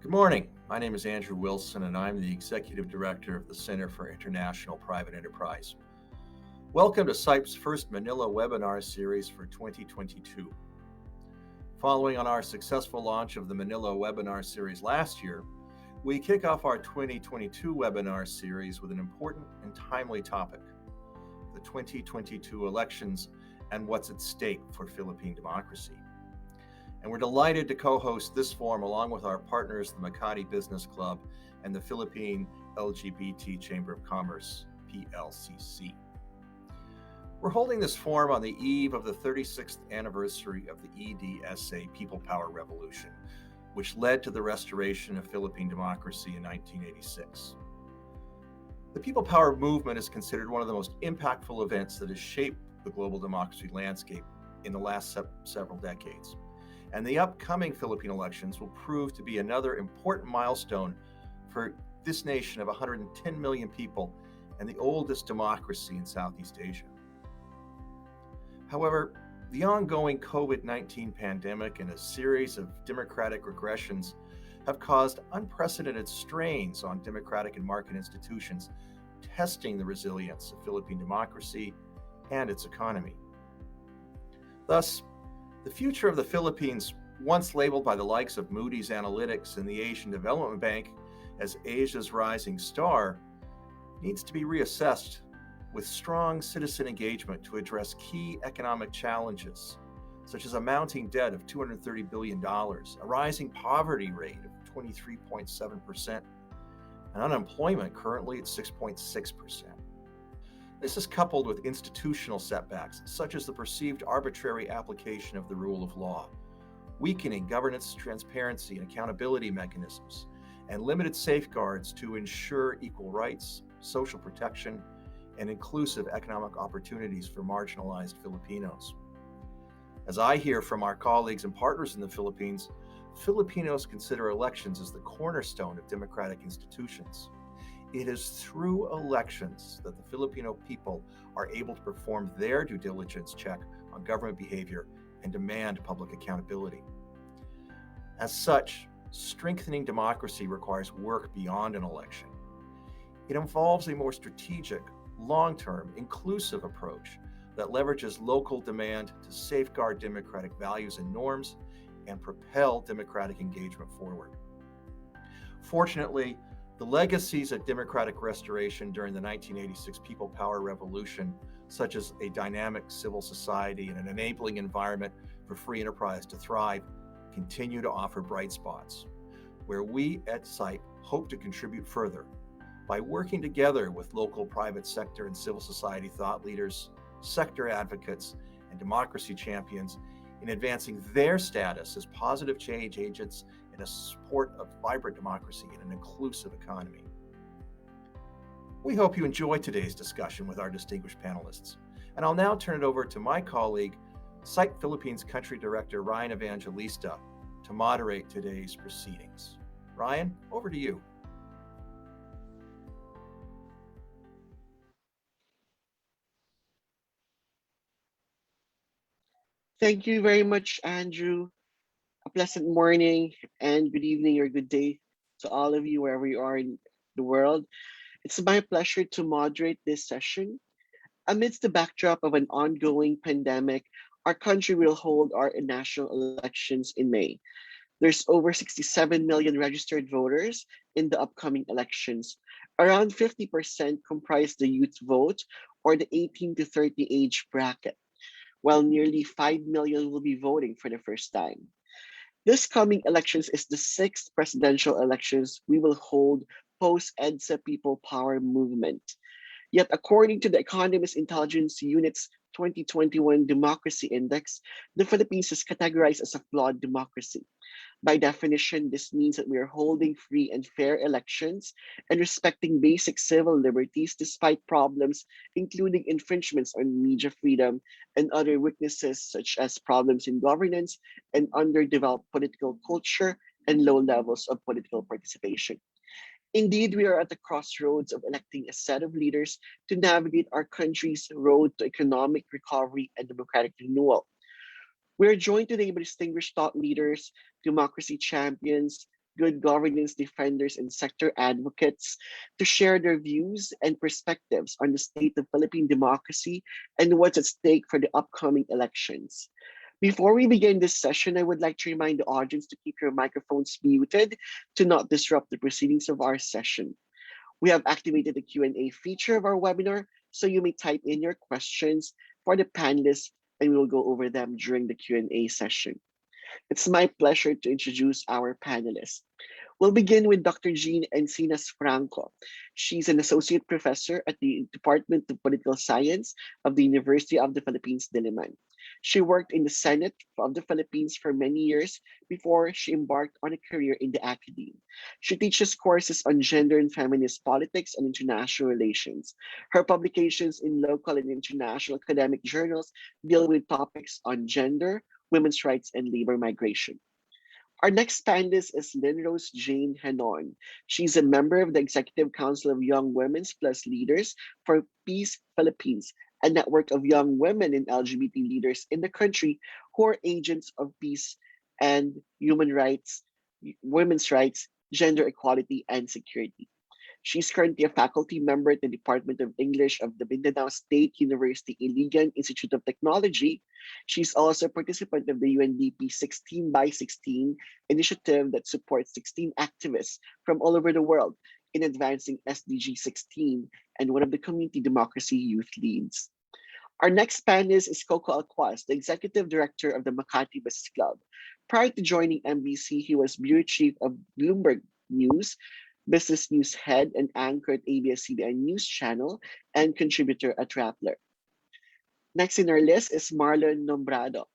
Good morning. My name is Andrew Wilson, and I'm the Executive Director of the Center for International Private Enterprise. Welcome to SIPE's first Manila webinar series for 2022. Following on our successful launch of the Manila webinar series last year, we kick off our 2022 webinar series with an important and timely topic: the 2022 elections and what's at stake for Philippine democracy. And we're delighted to co-host this forum along with our partners, the Makati Business Club and the Philippine LGBT Chamber of Commerce, PLCC. We're holding this forum on the eve of the 36th anniversary of the EDSA People Power Revolution, which led to the restoration of Philippine democracy in 1986. The People Power movement is considered one of the most impactful events that has shaped the global democracy landscape in the last several decades. And the upcoming Philippine elections will prove to be another important milestone for this nation of 110 million people and the oldest democracy in Southeast Asia. However, the ongoing COVID-19 pandemic and a series of democratic regressions have caused unprecedented strains on democratic and market institutions, testing the resilience of Philippine democracy and its economy. Thus, the future of the Philippines, once labeled by the likes of Moody's Analytics and the Asian Development Bank as Asia's rising star, needs to be reassessed with strong citizen engagement to address key economic challenges, such as a mounting debt of $230 billion, a rising poverty rate of 23.7%, and unemployment currently at 6.6%. This is coupled with institutional setbacks, such as the perceived arbitrary application of the rule of law, weakening governance, transparency, and accountability mechanisms, and limited safeguards to ensure equal rights, social protection, and inclusive economic opportunities for marginalized Filipinos. As I hear from our colleagues and partners in the Philippines, Filipinos consider elections as the cornerstone of democratic institutions. It is through elections that the Filipino people are able to perform their due diligence check on government behavior and demand public accountability. As such, strengthening democracy requires work beyond an election. It involves a more strategic, long-term, inclusive approach that leverages local demand to safeguard democratic values and norms and propel democratic engagement forward. Fortunately, the legacies of democratic restoration during the 1986 People Power Revolution, such as a dynamic civil society and an enabling environment for free enterprise to thrive, continue to offer bright spots, where we at SIPE hope to contribute further by working together with local private sector and civil society thought leaders, sector advocates, and democracy champions in advancing their status as positive change agents in a support of vibrant democracy and an inclusive economy. We hope you enjoyed today's discussion with our distinguished panelists. And I'll now turn it over to my colleague, SIPE Philippines Country Director Ryan Evangelista, to moderate today's proceedings. Ryan, over to you. Thank you very much, Andrew. A pleasant morning and good evening or good day to all of you wherever you are in the world. It's my pleasure to moderate this session. Amidst the backdrop of an ongoing pandemic, our country will hold our national elections in May. There's over 67 million registered voters in the upcoming elections. Around 50% comprise the youth vote or the 18 to 30 age bracket, while nearly 5 million will be voting for the first time. This coming elections is the sixth presidential elections we will hold post-EDSA People Power movement. Yet, according to the Economist Intelligence Unit's 2021 Democracy Index, the Philippines is categorized as a flawed democracy. By definition, this means that we are holding free and fair elections and respecting basic civil liberties despite problems, including infringements on media freedom and other weaknesses such as problems in governance and underdeveloped political culture and low levels of political participation. Indeed, we are at the crossroads of electing a set of leaders to navigate our country's road to economic recovery and democratic renewal. We are joined today by distinguished thought leaders, democracy champions, good governance defenders, and sector advocates to share their views and perspectives on the state of Philippine democracy and what's at stake for the upcoming elections. Before we begin this session, I would like to remind the audience to keep your microphones muted to not disrupt the proceedings of our session. We have activated the Q&A feature of our webinar, so you may type in your questions for the panelists and we will go over them during the Q&A session. It's my pleasure to introduce our panelists. We'll begin with Dr. Jean Encinas Franco. She's an associate professor at the Department of Political Science of the University of the Philippines, Diliman. She worked in the Senate of the Philippines for many years before she embarked on a career in the academe. She teaches courses on gender and feminist politics and international relations. Her publications in local and international academic journals deal with topics on gender, women's rights, and labor migration. Our next panelist is Linrose Jane Henon. She's a member of the Executive Council of Young Women's Plus Leaders for Peace Philippines, a network of young women and LGBT leaders in the country who are agents of peace and human rights, women's rights, gender equality, and security. She's currently a faculty member at the Department of English of the Mindanao State University Iligan Institute of Technology. She's also a participant of the UNDP 16 by 16 initiative that supports 16 activists from all over the world in advancing SDG 16 and one of the community democracy youth leads. Our next panelist is Coco Alquaz, the executive director of the Makati Business Club. Prior to joining MBC, he was bureau chief of Bloomberg News, business news head and anchor at ABS-CBN News Channel, and contributor at Rappler. Next in our list is Marlon Nombrado.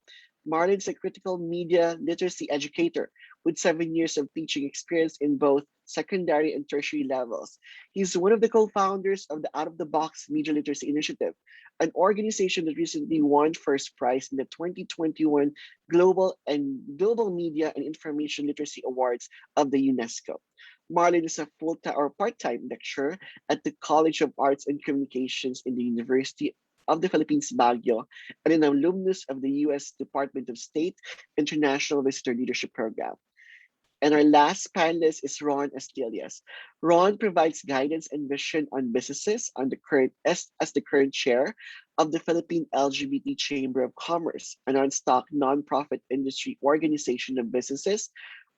Marlon's a critical media literacy educator with 7 years of teaching experience in both secondary and tertiary levels. He's one of the co-founders of the Out of the Box Media Literacy Initiative, an organization that recently won first prize in the 2021 Global Media and Information Literacy Awards of the UNESCO. Marlon is a full-time or part-time lecturer at the College of Arts and Communications in the University of the Philippines, Baguio, and an alumnus of the U.S. Department of State International Visitor Leadership Program. And our last panelist is Ron Astillas. Ron provides guidance and vision on businesses on the current as the current chair of the Philippine LGBT Chamber of Commerce, an on-stock nonprofit industry organization of businesses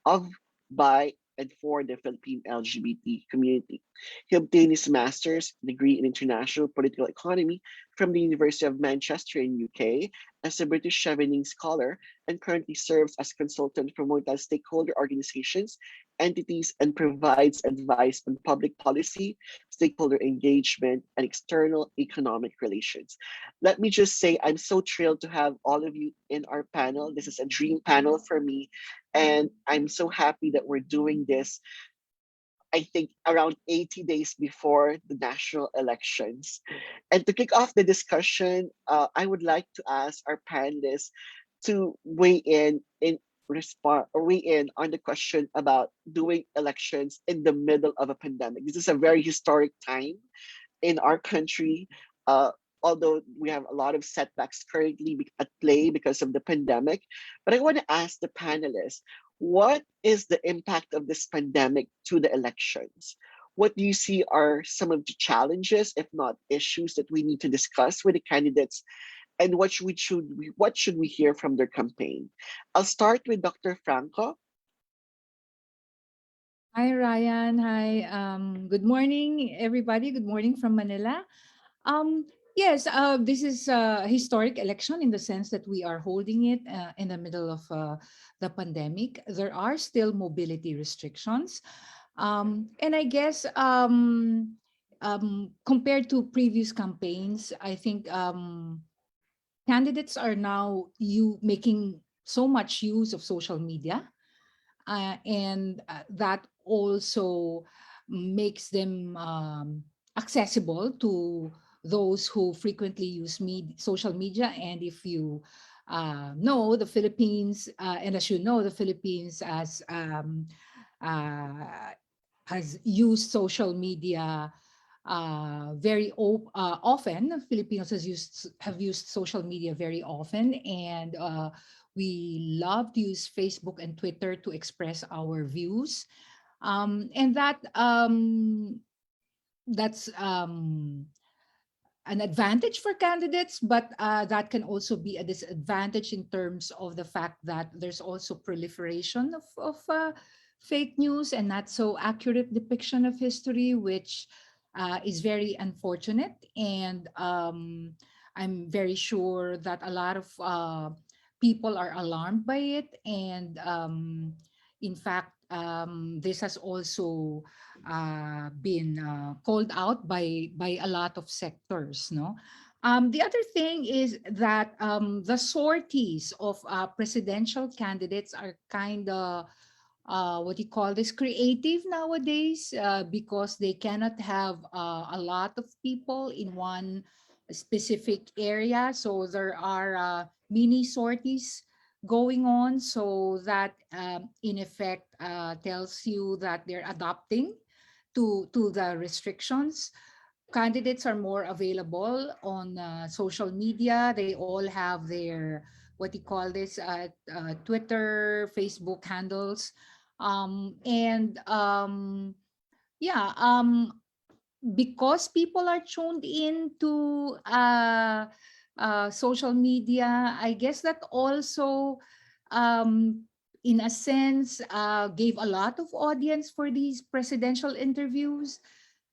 of, by, and for the Philippine LGBT community. He obtained his master's degree in international political economy from the University of Manchester in UK as a British Chevening scholar and currently serves as consultant for multi-stakeholder organizations, entities, and provides advice on public policy, stakeholder engagement, and external economic relations. Let me just say, I'm so thrilled to have all of you in our panel. This is a dream panel for me, and I'm so happy that we're doing this, I think, around 80 days before the national elections. And to kick off the discussion, I would like to ask our panelists to weigh in on the question about doing elections in the middle of a pandemic. This is a very historic time in our country. Uh, Although we have a lot of setbacks currently at play because of the pandemic. But I want to ask the panelists, what is the impact of this pandemic to the elections? What do you see are some of the challenges, if not issues, that we need to discuss with the candidates? And what should we hear from their campaign? I'll start with Dr. Franco. Hi, Ryan. Hi. Good morning, everybody. Good morning from Manila. Um, yes, this is a historic election in the sense that we are holding it in the middle of the pandemic. There are still mobility restrictions. And I guess compared to previous campaigns, I think candidates are now making so much use of social media, and that also makes them accessible to those who frequently use social media. And if you know the Philippines, and as you know, the Philippines uh, has used social media often. Filipinos have used social media very often, and we love to use Facebook and Twitter to express our views. And that's an advantage for candidates, but that can also be a disadvantage in terms of the fact that there's also proliferation of fake news and not so accurate depiction of history, which is very unfortunate. And I'm very sure that a lot of people are alarmed by it. And in fact, this has also been called out by a lot of sectors. No, the other thing is that the sorties of presidential candidates are kind of what do you call this, creative nowadays, because they cannot have a lot of people in one specific area. So there are mini sorties going on, so that in effect tells you that they're adapting to the restrictions. Candidates are more available on social media. They all have their, what do you call this, Twitter, Facebook handles. And yeah, because people are tuned into social media, I guess that also, um, in a sense, gave a lot of audience for these presidential interviews,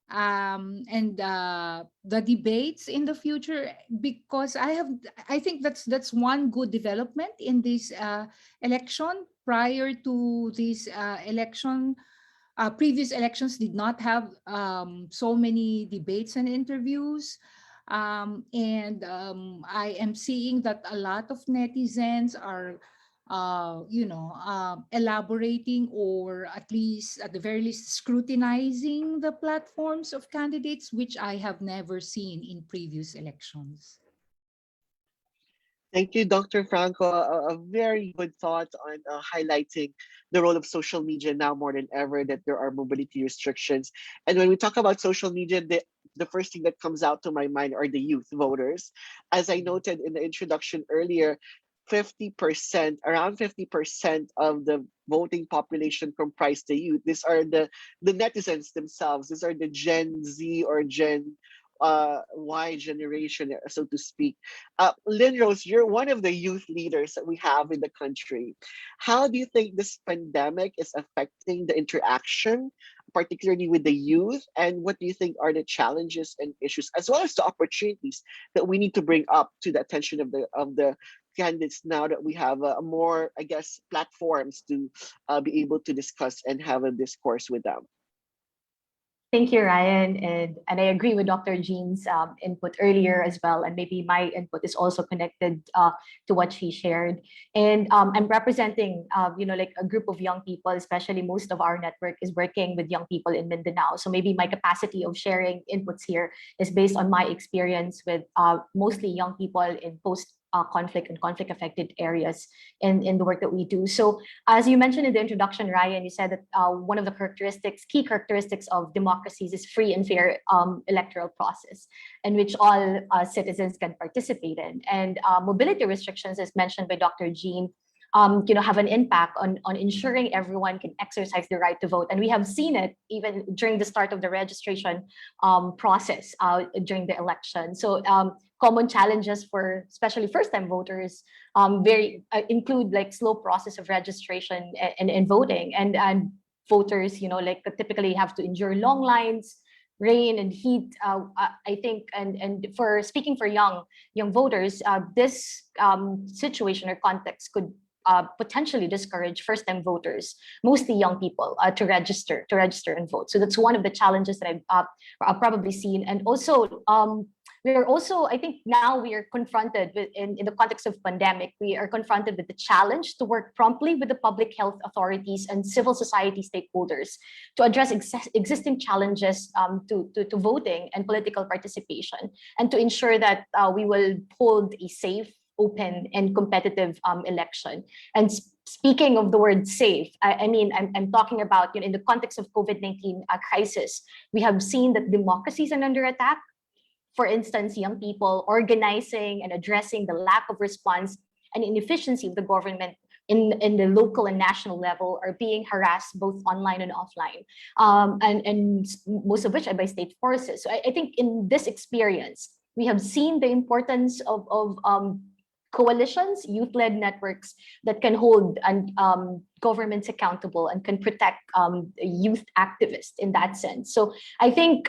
and the debates in the future. Because I think that's one good development in this election. Prior to this election, previous elections did not have so many debates and interviews. And I am seeing that a lot of netizens are, elaborating, or at least, at the very least, scrutinizing the platforms of candidates, which I have never seen in previous elections. Thank you, Dr. Franco. A very good thought on highlighting the role of social media now more than ever, that there are mobility restrictions. And when we talk about social media, the first thing that comes out to my mind are the youth voters. As I noted in the introduction earlier, 50%, around 50% of the voting population comprise the youth. These are the netizens themselves. These are the Gen Z or Gen Y generation, so to speak. Lynn Rose, you're one of the youth leaders that we have in the country. How do you think this pandemic is affecting the interaction, particularly with the youth? And what do you think are the challenges and issues, as well as the opportunities that we need to bring up to the attention of the candidates now that we have more, I guess, platforms to be able to discuss and have a discourse with them? Thank you, Ryan. And I agree with Dr. Jean's input earlier as well. And maybe my input is also connected to what she shared. And I'm representing, like a group of young people, especially most of our network is working with young people in Mindanao. So maybe my capacity of sharing inputs here is based on my experience with mostly young people in post conflict and conflict affected areas in the work that we do. So as you mentioned in the introduction, Ryan, you said that one of the key characteristics of democracies is free and fair electoral process in which all citizens can participate in. And mobility restrictions, as mentioned by Dr. Jean, have an impact on ensuring everyone can exercise the right to vote. And we have seen it even during the start of the registration process during the election. So common challenges for especially first-time voters very include like slow process of registration and voting, and voters, like typically have to endure long lines, rain and heat. I think, and for speaking for young voters, this situation or context could potentially discourage first-time voters, mostly young people, to register and vote. So that's one of the challenges that I've probably seen. And also, we are also, I think now we are confronted with, in the context of pandemic, we are confronted with the challenge to work promptly with the public health authorities and civil society stakeholders to address existing challenges to voting and political participation, and to ensure that we will hold a safe, open and competitive election. And speaking of the word safe, I mean, I'm talking about, in the context of COVID-19 crisis, we have seen that democracies are under attack. For instance, young people organizing and addressing the lack of response and inefficiency of the government in the local and national level are being harassed both online and offline, and most of which are by state forces. So I think in this experience, we have seen the importance of coalitions, youth-led networks that can hold governments accountable and can protect youth activists in that sense. So I think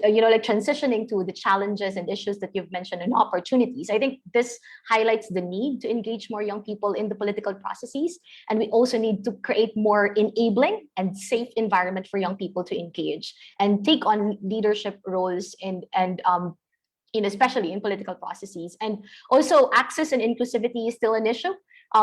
like transitioning to the challenges and issues that you've mentioned and opportunities, I think this highlights the need to engage more young people in the political processes. And we also need to create more enabling and safe environment for young people to engage and take on leadership roles and especially in political processes. And also access and inclusivity is still an issue.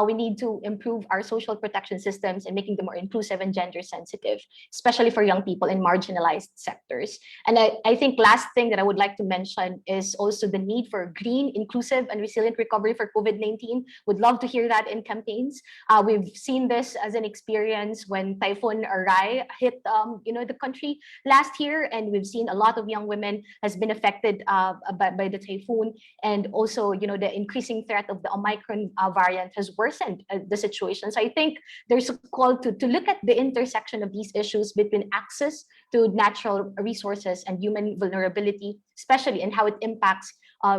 We need to improve our social protection systems and making them more inclusive and gender sensitive, especially for young people in marginalized sectors. And I think last thing that I would like to mention is also the need for green, inclusive, and resilient recovery for COVID-19. Would love to hear that in campaigns. We've seen this as an experience when Typhoon Arai hit the country last year, and we've seen a lot of young women has been affected by the typhoon, and also the increasing threat of the Omicron variant has worsened the situation. So I think there's a call to look at the intersection of these issues between access to natural resources and human vulnerability, especially in how it impacts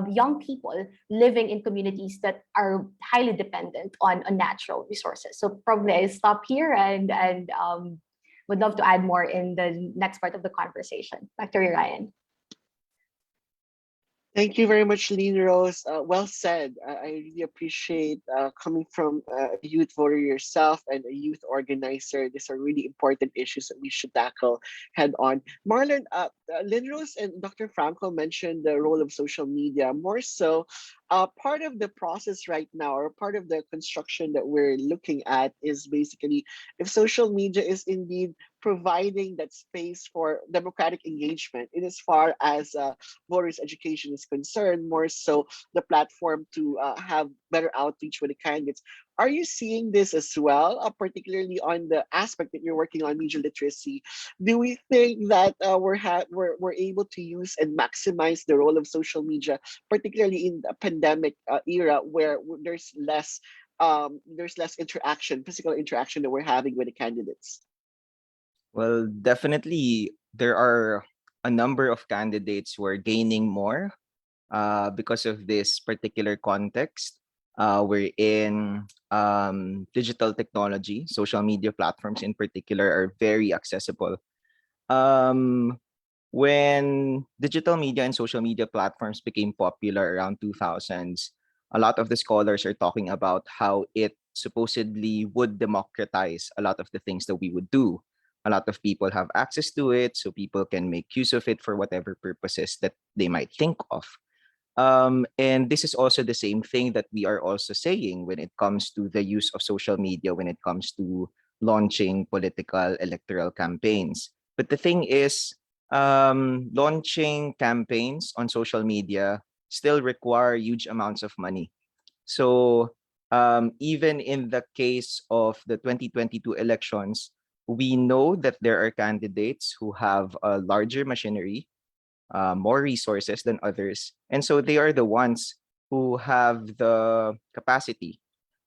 young people living in communities that are highly dependent on natural resources. So probably I stop here and would love to add more in the next part of the conversation. Back to you, Ryan. Thank you very much, Lean Rose. Well said. I really appreciate coming from a youth voter yourself and a youth organizer. These are really important issues that we should tackle head on. Marlon, Lean Rose and Dr. Franco mentioned the role of social media. More so, part of the process right now, or part of the construction that we're looking at, is basically if social media is indeed providing that space for democratic engagement in as far as voters' education is concerned, more so the platform to have better outreach with the candidates. Are you seeing this as well, particularly on the aspect that you're working on, media literacy? Do we think that we're able to use and maximize the role of social media, particularly in the pandemic era where there's less interaction, physical interaction that we're having with the candidates? Well, definitely there are a number of candidates who are gaining more because of this particular context. We're in digital technology, social media platforms in particular are very accessible. When digital media and social media platforms became popular around 2000s, a lot of the scholars are talking about how it supposedly would democratize a lot of the things that we would do. A lot of people have access to it, so people can make use of it for whatever purposes that they might think of. And this is also the same thing that we are also saying when it comes to the use of social media, when it comes to launching political electoral campaigns. But the thing is, launching campaigns on social media still require huge amounts of money. So even in the case of the 2022 elections, we know that there are candidates who have a larger machinery, more resources than others. And so they are the ones who have the capacity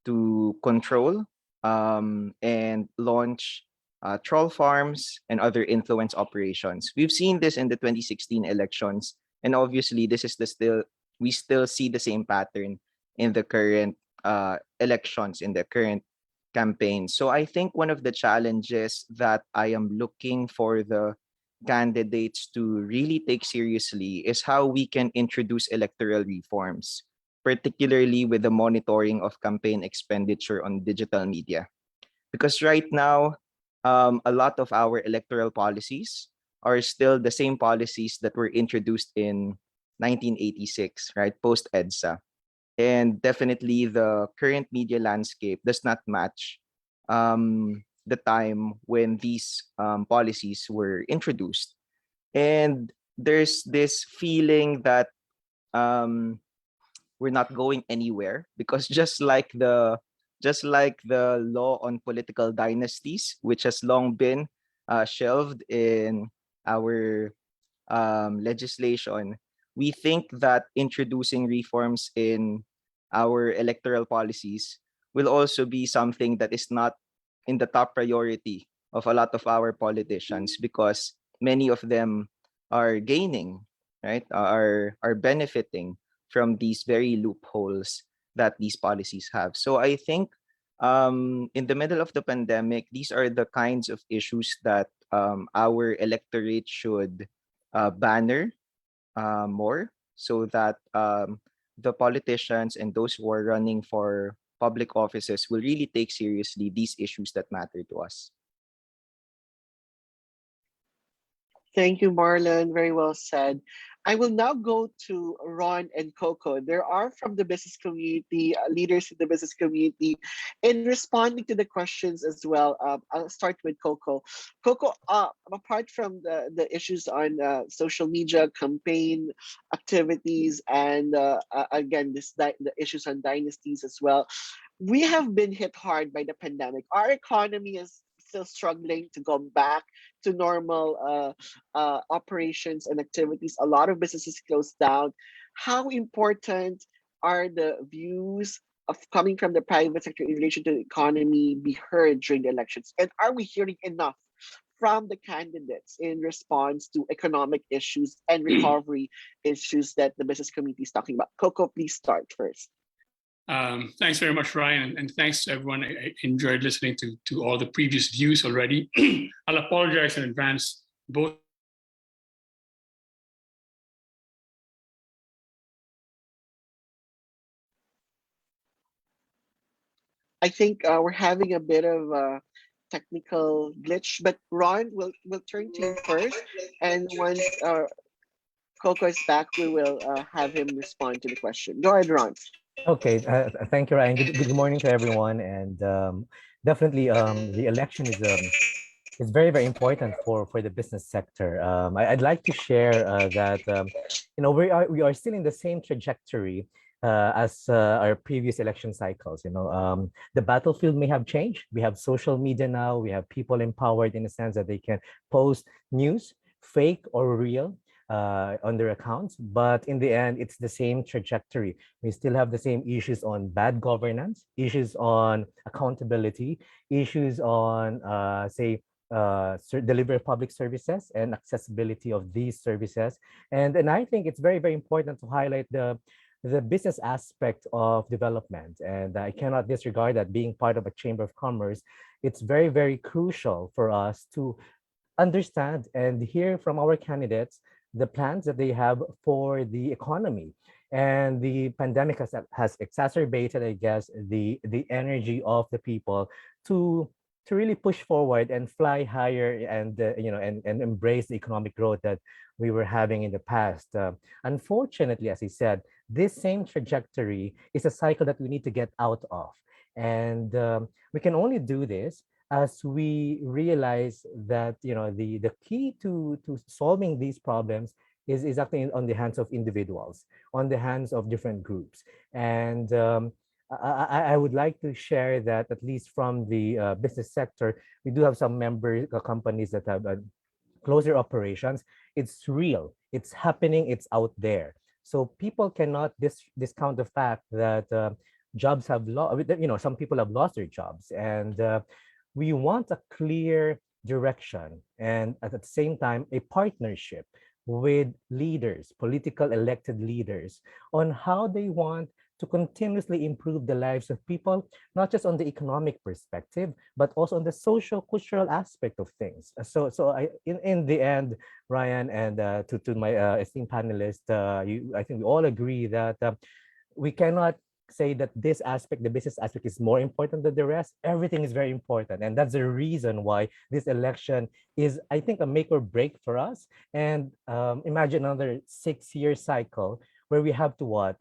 to control and launch troll farms and other influence operations. We've seen this in the 2016 elections. And obviously, we still see the same pattern in the current elections, in the current campaign. So I think one of the challenges that I am looking for the candidates to really take seriously is how we can introduce electoral reforms, particularly with the monitoring of campaign expenditure on digital media. Because right now, a lot of our electoral policies are still the same policies that were introduced in 1986, right, post-EDSA. And definitely the current media landscape does not match the time when these policies were introduced. And there's this feeling that we're not going anywhere, because just like the law on political dynasties, which has long been shelved in our legislation, we think that introducing reforms in our electoral policies will also be something that is not in the top priority of a lot of our politicians, because many of them are gaining, right? Are benefiting from these very loopholes that these policies have. So I think in the middle of the pandemic, these are the kinds of issues that our electorate should banner more, so that the politicians and those who are running for public offices will really take seriously these issues that matter to us. Thank you, Marlon. Very well said. I will now go to Ron and Coco. There are from the business community, leaders in the business community, in responding to the questions as well. I'll start with Coco. Coco, apart from the issues on social media, campaign activities, and again, the issues on dynasties as well, we have been hit hard by the pandemic. Our economy is still struggling to go back to normal operations and activities. A lot of businesses closed down. How important are the views of coming from the private sector in relation to the economy be heard during the elections? And are we hearing enough from the candidates in response to economic issues and recovery issues that the business community is talking about? Coco, please start first. Thanks very much, Ryan, and thanks to everyone. I enjoyed listening to all the previous views already. I'll apologize in advance, both. I think we're having a bit of a technical glitch, but Ron, we'll turn to you first, and once Coco is back, we will have him respond to the question. Go ahead, Ron. Okay, thank you, Ryan. Good morning to everyone, and definitely the election is very, very important for the business sector. I'd like to share that we are still in the same trajectory as our previous election cycles. The battlefield may have changed. We have social media now. We have people empowered in the sense that they can post news, fake or real, on their accounts, but in the end, it's the same trajectory. We still have the same issues on bad governance, issues on accountability, issues on, delivery of public services and accessibility of these services. And I think it's very, very important to highlight the business aspect of development. And I cannot disregard that. Being part of a Chamber of Commerce, it's very, very crucial for us to understand and hear from our candidates the plans that they have for the economy. And the pandemic has exacerbated, I guess, the energy of the people to really push forward and fly higher, and and embrace the economic growth that we were having in the past. Unfortunately, as I said, this same trajectory is a cycle that we need to get out of, and we can only do this as we realize that the key to solving these problems is actually on the hands of individuals, on the hands of different groups. And I would like to share that, at least from the business sector, we do have some member companies that have closer operations. It's real, it's happening, it's out there. So people cannot discount the fact that jobs have lost, some people have lost their jobs, and we want a clear direction, and at the same time, a partnership with leaders, political elected leaders, on how they want to continuously improve the lives of people, not just on the economic perspective, but also on the social cultural aspect of things. So in the end, Ryan, and to my esteemed panelists, I think we all agree that we cannot say that this aspect, the business aspect, is more important than the rest. Everything is very important. And that's the reason why this election is, I think, a make or break for us. And imagine another 6-year cycle where we have to what?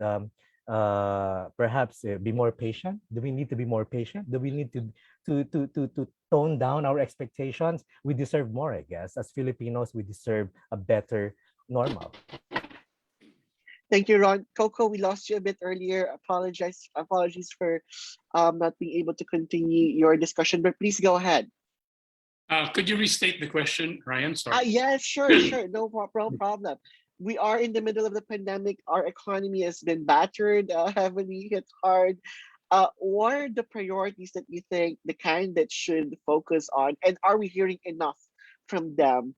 Perhaps be more patient. Do we need to be more patient? Do we need to tone down our expectations? We deserve more, I guess. As Filipinos, we deserve a better normal. Thank you, Ron. Coco, we lost you a bit earlier. Apologies for not being able to continue your discussion, but please go ahead. Could you restate the question, Ryan? Sorry. Yes, sure. No problem. We are in the middle of the pandemic. Our economy has been battered, heavily hit hard. What are the priorities that you think the candidates should focus on? And are we hearing enough from them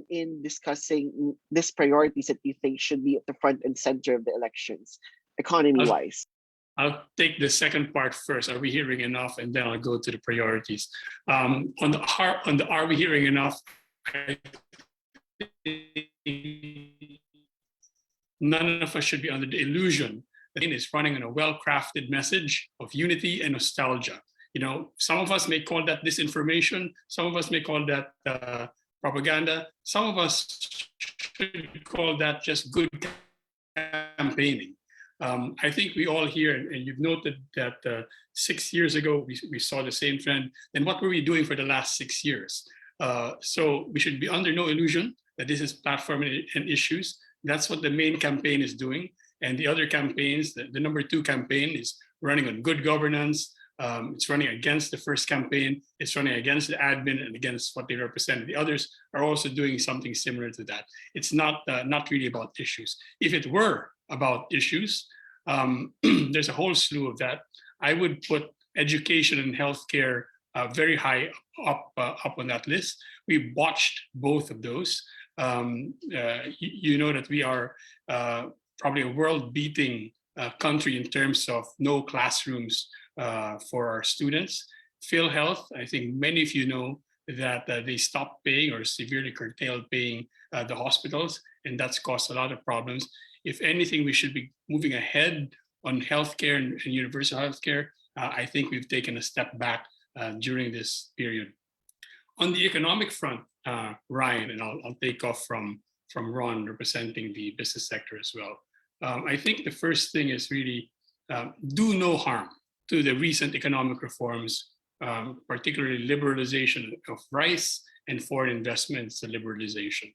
in discussing these priorities that you think should be at the front and center of the elections, economy-wise? I'll take the second part first. Are we hearing enough? And then I'll go to the priorities. On the are we hearing enough? I think none of us should be under the illusion that it's running on a well-crafted message of unity and nostalgia. You know, some of us may call that disinformation. Some of us may call that propaganda. Some of us should call that just good campaigning. I think we all here, and you've noted that 6 years ago, we saw the same trend. Then what were we doing for the last 6 years? So we should be under no illusion that this is platform and issues. That's what the main campaign is doing. And the other campaigns, the number 2 campaign is running on good governance. It's running against the first campaign. It's running against the admin and against what they represent. The others are also doing something similar to that. It's not really about issues. If it were about issues, there's a whole slew of that. I would put education and healthcare very high up on that list. We botched both of those. You know that we are probably a world-beating country in terms of no classrooms for our students. PhilHealth, I think many of you know that they stopped paying or severely curtailed paying the hospitals, and that's caused a lot of problems. If anything, we should be moving ahead on healthcare and universal healthcare. I think we've taken a step back during this period. On the economic front, Ryan, and I'll take off from Ron representing the business sector as well. I think the first thing is really do no harm to the recent economic reforms, particularly liberalization of rice and foreign investments liberalization.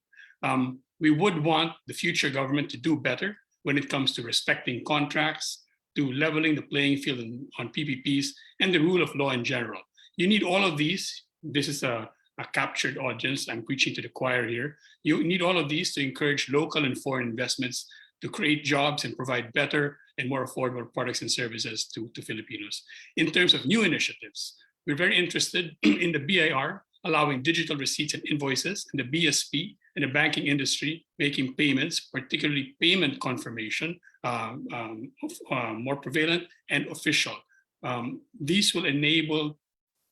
We would want the future government to do better when it comes to respecting contracts, to leveling the playing field on PPPs, and the rule of law in general. You need all of these. This is a captured audience. I'm preaching to the choir here. You need all of these to encourage local and foreign investments, to create jobs and provide better and more affordable products and services to Filipinos. In terms of new initiatives, we're very interested in the BIR, allowing digital receipts and invoices, and the BSP and the banking industry making payments, particularly payment confirmation, more prevalent and official. These will enable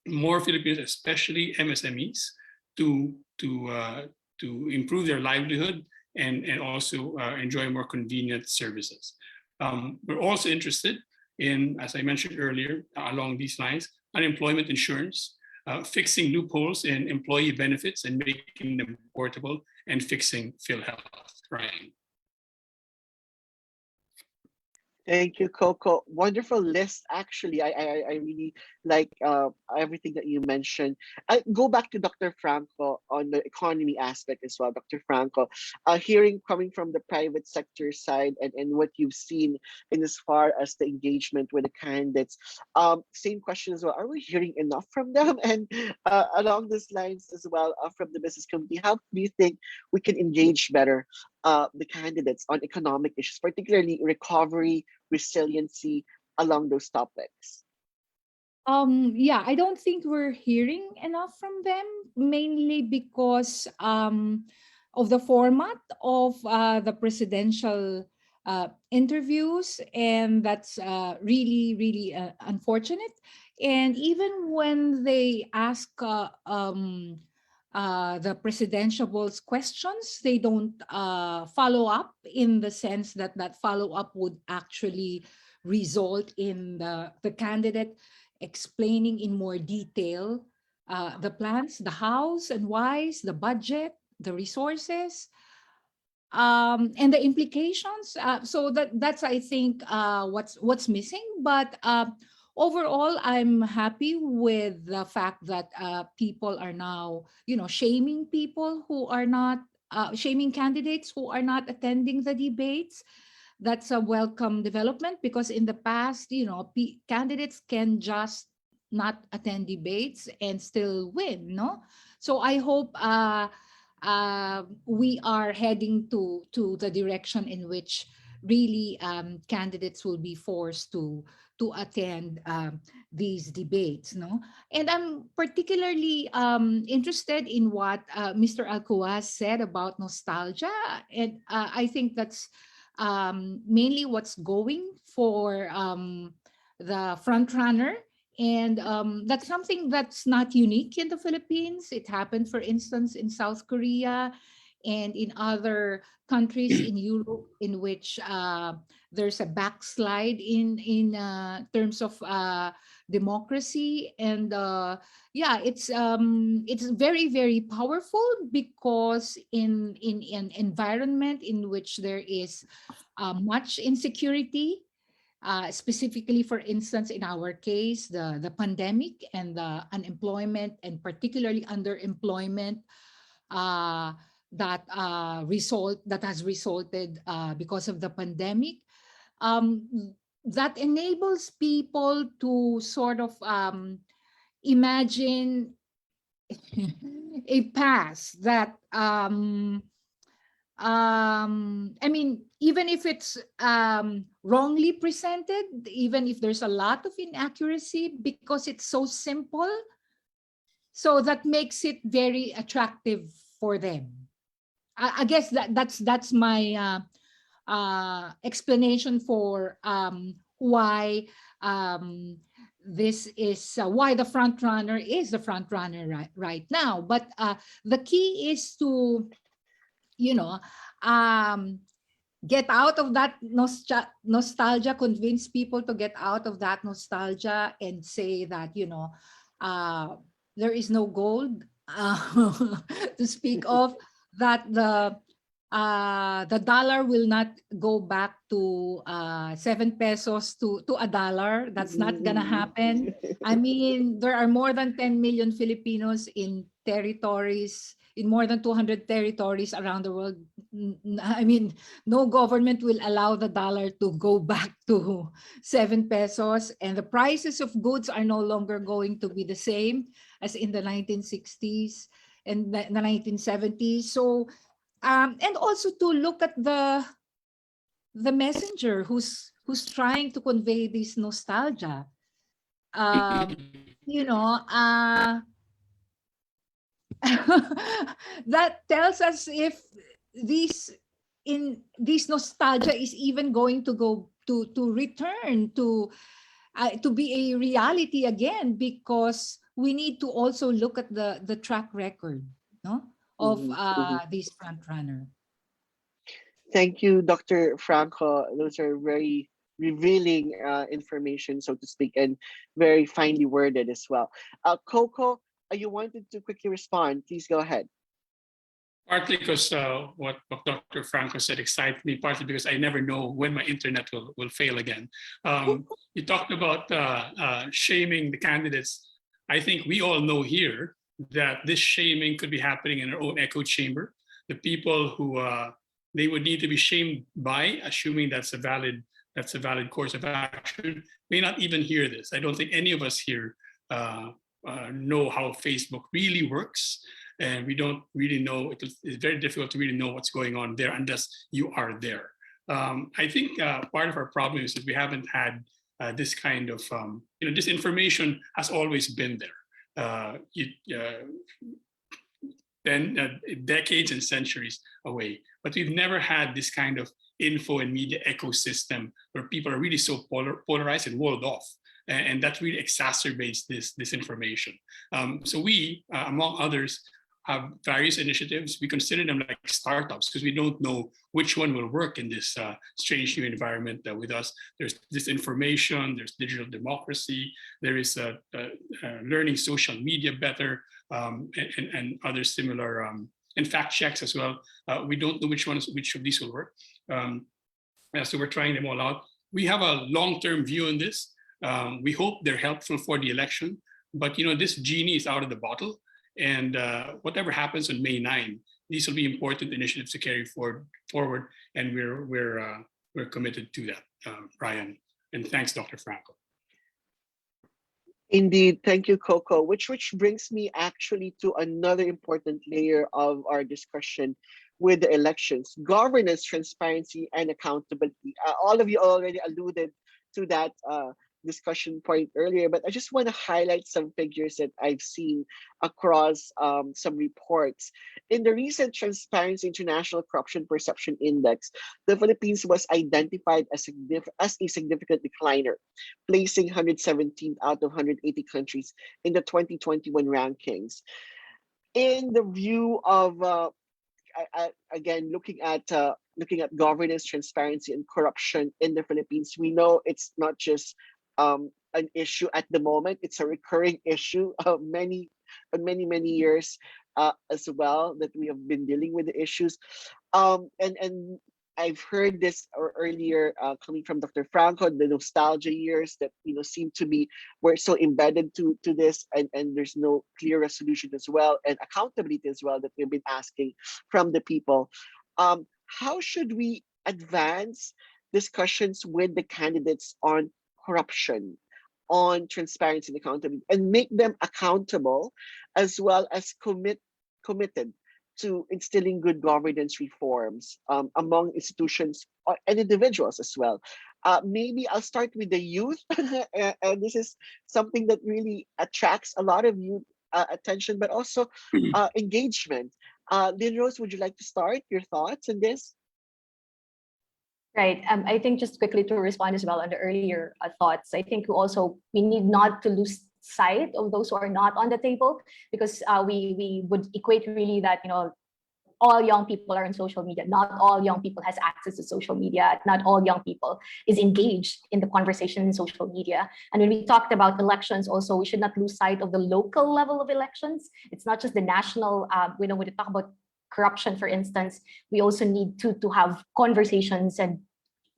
more Filipinos, especially MSMEs, to improve their livelihood and also enjoy more convenient services. We're also interested in, as I mentioned earlier, along these lines, unemployment insurance, fixing loopholes in employee benefits and making them portable, and fixing PhilHealth. Ryan. Thank you, Coco. Wonderful list, actually. I really like everything that you mentioned. I go back to Dr. Franco on the economy aspect as well. Dr. Franco, hearing coming from the private sector side and what you've seen in as far as the engagement with the candidates, same question as well. Are we hearing enough from them? And along those lines as well, from the business community, how do you think we can engage better the candidates on economic issues, particularly recovery, resiliency, along those topics? Yeah, I don't think we're hearing enough from them, mainly because of the format of the presidential interviews, and that's really unfortunate. And even when they ask the presidentiable's questions, they don't follow up in the sense that that follow-up would actually result in the candidate explaining in more detail the plans, the hows and whys, the budget, the resources, and the implications. So that's I think what's missing. But overall, I'm happy with the fact that people are now, shaming people who are not shaming candidates who are not attending the debates. that's a welcome development, because in the past, candidates can just not attend debates and still win, no? So I hope we are heading to the direction in which really candidates will be forced to attend these debates, no? And I'm particularly interested in what Mr. Alcoa said about nostalgia, and I think that's mainly what's going for the front runner. And that's something that's not unique in the Philippines. It happened, for instance, in South Korea and in other countries in Europe, in which there's a backslide in terms of democracy. And yeah, it's very, very powerful, because in an environment in which there is much insecurity, specifically, for instance, in our case, the pandemic and the unemployment, and particularly underemployment, uh, that has resulted because of the pandemic, um, that enables people to sort of imagine a past that I mean, even if it's wrongly presented, even if there's a lot of inaccuracy, because it's so simple, so that makes it very attractive for them. I guess that's my explanation for why this is why the front runner is the front runner right now. But the key is to, you know, get out of that nostalgia, convince people to get out of that nostalgia and say that, there is no gold to speak of, that the dollar will not go back to 7 pesos to a dollar. That's not gonna happen. I mean, there are more than 10 million Filipinos in territories, in more than 200 territories around the world. I mean, no government will allow the dollar to go back to 7 pesos, and the prices of goods are no longer going to be the same as in the 1960s and the 1970s. So, and also to look at the messenger who's trying to convey this nostalgia. You know, that tells us if this nostalgia is even going to go to return to be a reality again, because we need to also look at the track record, no, of this front runner. Thank you, Dr. Franco. Those are very revealing information, so to speak, and very finely worded as well. Coco, you wanted to quickly respond. Please go ahead. Partly because what Dr. Franco said excites me, partly because I never know when my internet will fail again. You talked about shaming the candidates. I think we all know here that this shaming could be happening in our own echo chamber. The people who they would need to be shamed by, assuming that's a valid course of action, may not even hear this. I don't think any of us here know how Facebook really works. And we don't really know, it's very difficult to really know what's going on there unless you are there. I think part of our problem is that we haven't had this kind of, this information has always been there. Decades and centuries away. But we've never had this kind of info and media ecosystem where people are really so polarized and walled off. And that really exacerbates this information. So we, among others, have various initiatives. We consider them like startups because we don't know which one will work in this strange new environment with us. There's disinformation, there's digital democracy, there is learning social media better, and other similar, and fact checks as well. We don't know which of these will work. So we're trying them all out. We have a long-term view on this. We hope they're helpful for the election, but this genie is out of the bottle. And whatever happens on May 9, these will be important initiatives to carry forward. And we're we're committed to that, Ryan. And thanks, Dr. Franco. Indeed, thank you, Coco. Which brings me actually to another important layer of our discussion with the elections: governance, transparency, and accountability. All of you already alluded to that discussion point earlier, but I just want to highlight some figures that I've seen across some reports. In the recent Transparency International Corruption Perception Index, the Philippines was identified as a significant decliner, placing 117th out of 180 countries in the 2021 rankings. In the view of again, looking at governance, transparency, and corruption in the Philippines, we know it's not just an issue at the moment. It's a recurring issue of many years as well that we have been dealing with the issues. And I've heard this earlier coming from Dr. Franco, the nostalgia years that seem to be, we're so embedded to this, and there's no clear resolution as well, and accountability as well that we've been asking from the people. How should we advance discussions with the candidates on corruption, on transparency and accountability, and make them accountable, as well as committed to instilling good governance reforms among institutions and individuals as well? Maybe I'll start with the youth, and this is something that really attracts a lot of youth attention, but also engagement. Lynn Rose, would you like to start your thoughts on this? Right. I think just quickly to respond as well on the earlier thoughts, I think we need not to lose sight of those who are not on the table, because we would equate really that all young people are on social media. Not all young people has access to social media. Not all young people is engaged in the conversation in social media. And when we talked about elections, also we should not lose sight of the local level of elections. It's not just the national. When we talk about corruption, for instance, we also need to have conversations, and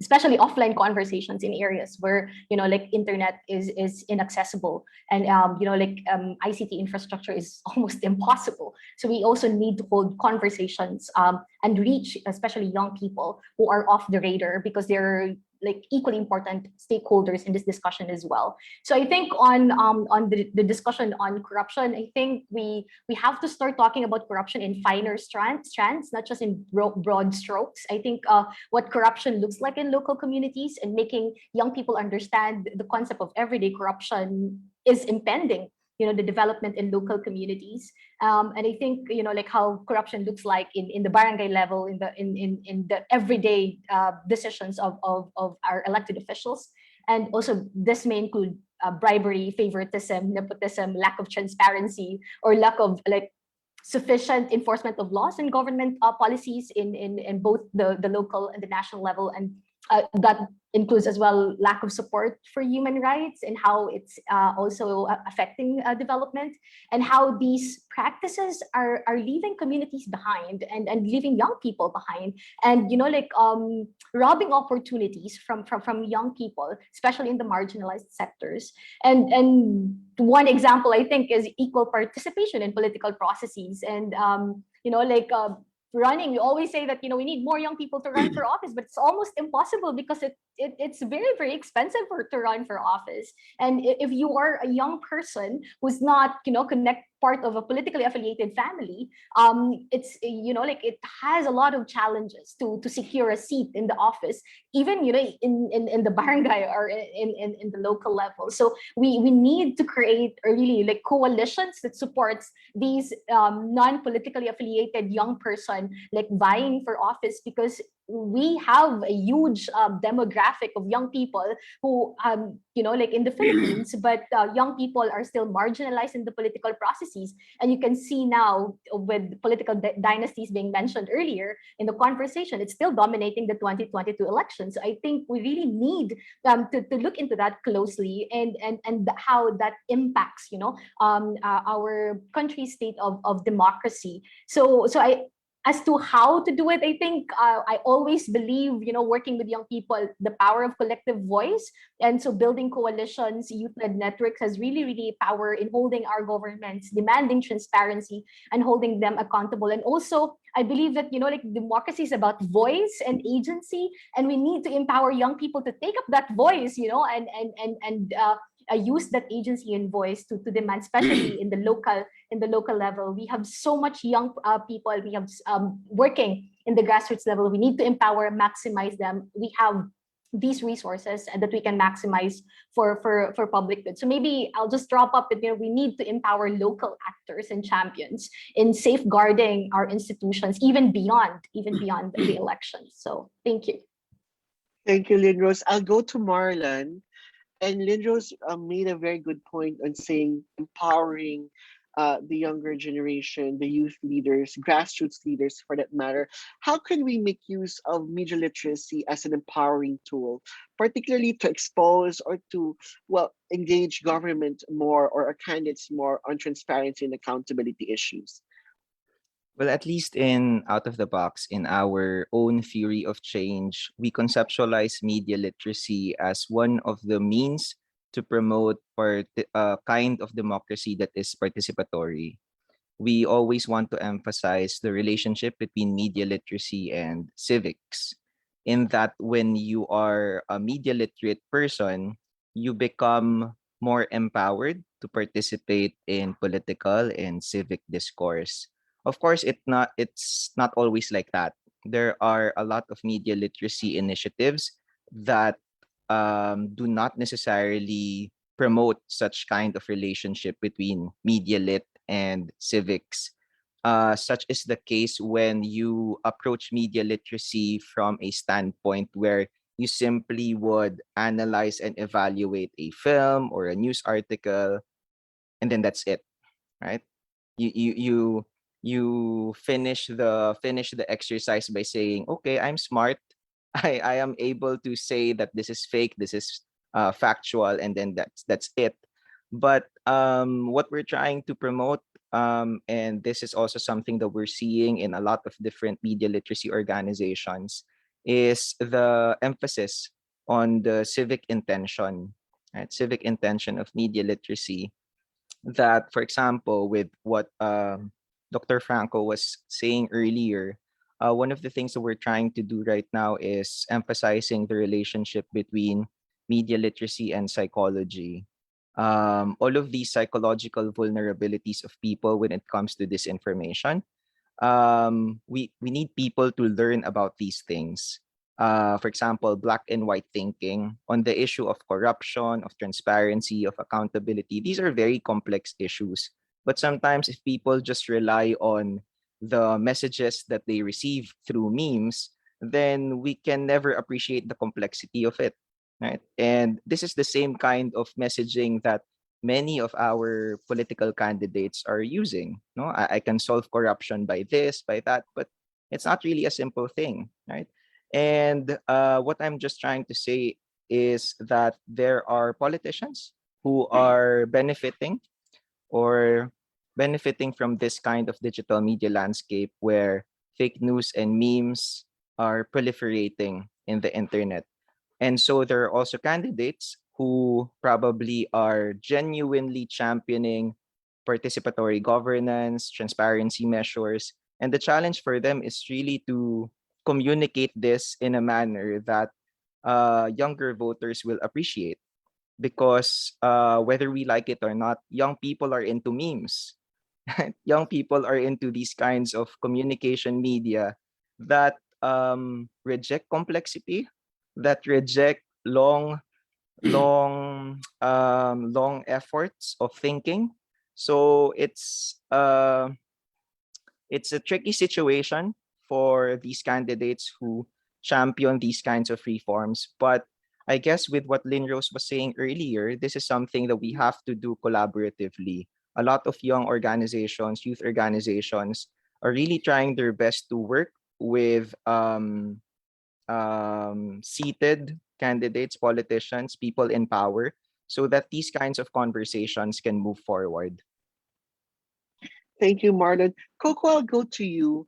especially offline conversations in areas where like internet is inaccessible, and ICT infrastructure is almost impossible. So we also need to hold conversations and reach especially young people who are off the radar, because they're like equally important stakeholders in this discussion as well. So I think on the discussion on corruption, I think we have to start talking about corruption in finer strands, not just in broad strokes. I think what corruption looks like in local communities, and making young people understand the concept of everyday corruption is impending the development in local communities. And I think like how corruption looks like in the barangay level, in the everyday decisions of our elected officials. And also this may include bribery, favoritism, nepotism, lack of transparency, or lack of like sufficient enforcement of laws and government policies in both the local and the national level. And that includes as well lack of support for human rights, and how it's also affecting development, and how these practices are leaving communities behind, and leaving young people behind, and robbing opportunities from young people, especially in the marginalized sectors. And one example I think is equal participation in political processes, and running. We always say that we need more young people to run for office, but it's almost impossible, because it's very, very expensive to run for office. And if you are a young person who's not part of a politically affiliated family, it's it has a lot of challenges to secure a seat in the office, even in the barangay or in the local level. So we need to create really like coalitions that supports these non-politically affiliated young person like vying for office, because we have a huge demographic of young people who like in the Philippines, but young people are still marginalized in the political processes. And you can see now with political dynasties being mentioned earlier in the conversation, it's still dominating the 2022 elections. So I think we really need to look into that closely, and how that impacts our country's state of democracy. So As to how to do it, I think I always believe, working with young people, the power of collective voice. And so building coalitions, youth-led networks has really, really power in holding our governments, demanding transparency and holding them accountable. And also, I believe that, like democracy is about voice and agency, and we need to empower young people to take up that voice, and use that agency and voice to demand, especially in the local level. We have so much young people. We have working in the grassroots level. We need to empower, maximize them. We have these resources and that we can maximize for public good. So maybe I'll just drop up that we need to empower local actors and champions in safeguarding our institutions, even beyond the elections. So thank you. Thank you, Lynn-Rose. I'll go to Marlon. And Lynn-Rose made a very good point on saying empowering the younger generation, the youth leaders, grassroots leaders for that matter. How can we make use of media literacy as an empowering tool, particularly to expose or to, well, engage government more or our candidates more on transparency and accountability issues? Well, at least in out of the box, in our own theory of change, we conceptualize media literacy as one of the means to promote a kind of democracy that is participatory. We always want to emphasize the relationship between media literacy and civics, in that when you are a media literate person, you become more empowered to participate in political and civic discourse. Of course, it's not always like that. There are a lot of media literacy initiatives that do not necessarily promote such kind of relationship between media lit and civics. Such is the case when you approach media literacy from a standpoint where you simply would analyze and evaluate a film or a news article, and then that's it, right? You finish the exercise by saying, okay, I'm smart. I am able to say that this is fake, this is factual, and then that's it. But what we're trying to promote, and this is also something that we're seeing in a lot of different media literacy organizations, is the emphasis on the civic intention, right? Civic intention of media literacy. That, for example, with what Dr. Franco was saying earlier, one of the things that we're trying to do right now is emphasizing the relationship between media literacy and psychology. All of these psychological vulnerabilities of people when it comes to disinformation. We need people to learn about these things. For example, black and white thinking on the issue of corruption, of transparency, of accountability. These are very complex issues. But sometimes if people just rely on the messages that they receive through memes, then we can never appreciate the complexity of it, right? And this is the same kind of messaging that many of our political candidates are using. No, I can solve corruption by this, by that, but it's not really a simple thing, right? And what I'm just trying to say is that there are politicians who are benefiting from this kind of digital media landscape where fake news and memes are proliferating in the internet. And so there are also candidates who probably are genuinely championing participatory governance, transparency measures. And the challenge for them is really to communicate this in a manner that younger voters will appreciate. Because whether we like it or not, young people are into memes. Young people are into these kinds of communication media that reject complexity, that reject long efforts of thinking. So it's a tricky situation for these candidates who champion these kinds of reforms. But I guess with what Lynn Rose was saying earlier, this is something that we have to do collaboratively. A lot of young organizations, youth organizations, are really trying their best to work with seated candidates, politicians, people in power, so that these kinds of conversations can move forward. Thank you, Marlon. Coco, I'll go to you.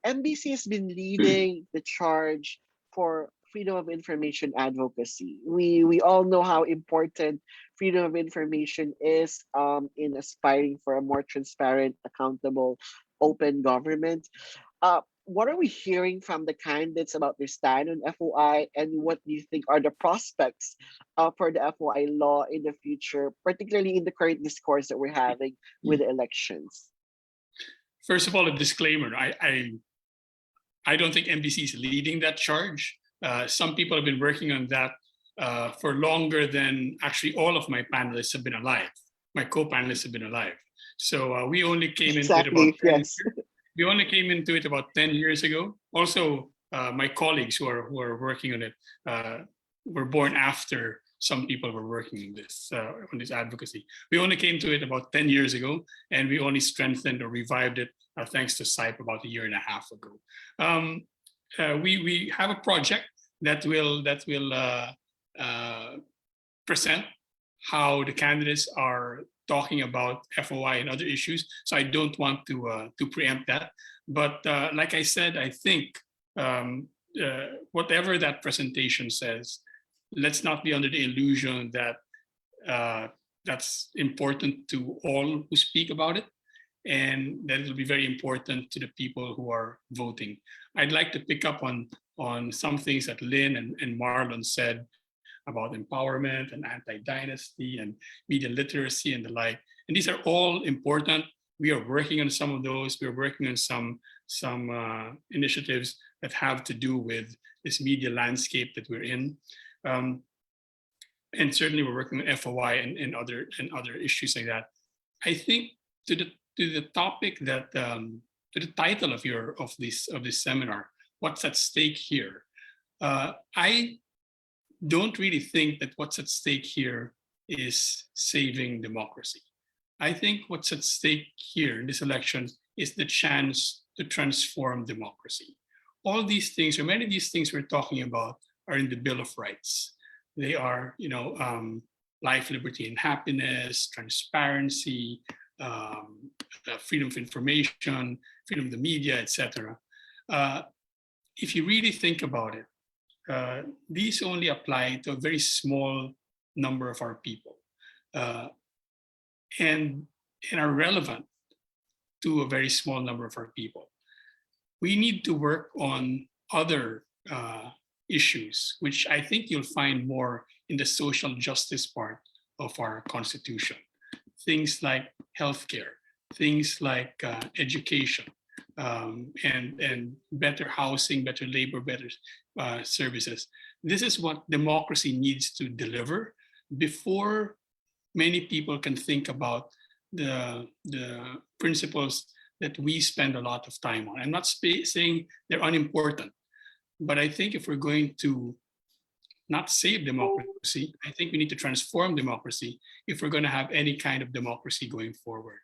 MBC has been leading the charge for freedom of information advocacy. We all know how important freedom of information is in aspiring for a more transparent, accountable, open government. What are we hearing from the candidates about their stand on FOI, and what do you think are the prospects for the FOI law in the future, particularly in the current discourse that we're having with the elections? First of all, a disclaimer. I don't think MBC is leading that charge. Some people have been working on that for longer than actually all of my panelists have been alive. My co-panelists have been alive. So we only came into it about Exactly, yes. we only came into it about 10 years ago. Also, my colleagues who are working on it were born after some people were working on this advocacy. We only came to it about 10 years ago, and we only strengthened or revived it thanks to SIPE about a year and a half ago. We have a project that will present how the candidates are talking about FOI and other issues. So I don't want to preempt that. But like I said, I think whatever that presentation says, let's not be under the illusion that that's important to all who speak about it, and that it will be very important to the people who are voting. I'd like to pick up on some things that Lynn and Marlon said about empowerment and anti-dynasty and media literacy and the like. And these are all important. We are working on some of those. We're working on some initiatives that have to do with this media landscape that we're in. And certainly we're working on FOI and other issues like that. I think to the topic that to the title of this seminar, what's at stake here? I don't really think that what's at stake here is saving democracy. I think what's at stake here in this election is the chance to transform democracy. All these things, or many of these things we're talking about, are in the Bill of Rights. They are, life, liberty, and happiness, transparency, freedom of information, freedom of the media, etc. If you really think about it, these only apply to a very small number of our people, and are relevant to a very small number of our people. We need to work on other issues, which I think you'll find more in the social justice part of our Constitution. Things like healthcare, things like education, and better housing, better labor, better services. This is what democracy needs to deliver before many people can think about the principles that we spend a lot of time on. I'm not saying they're unimportant, but I think if we're going to not save democracy, I think we need to transform democracy if we're going to have any kind of democracy going forward.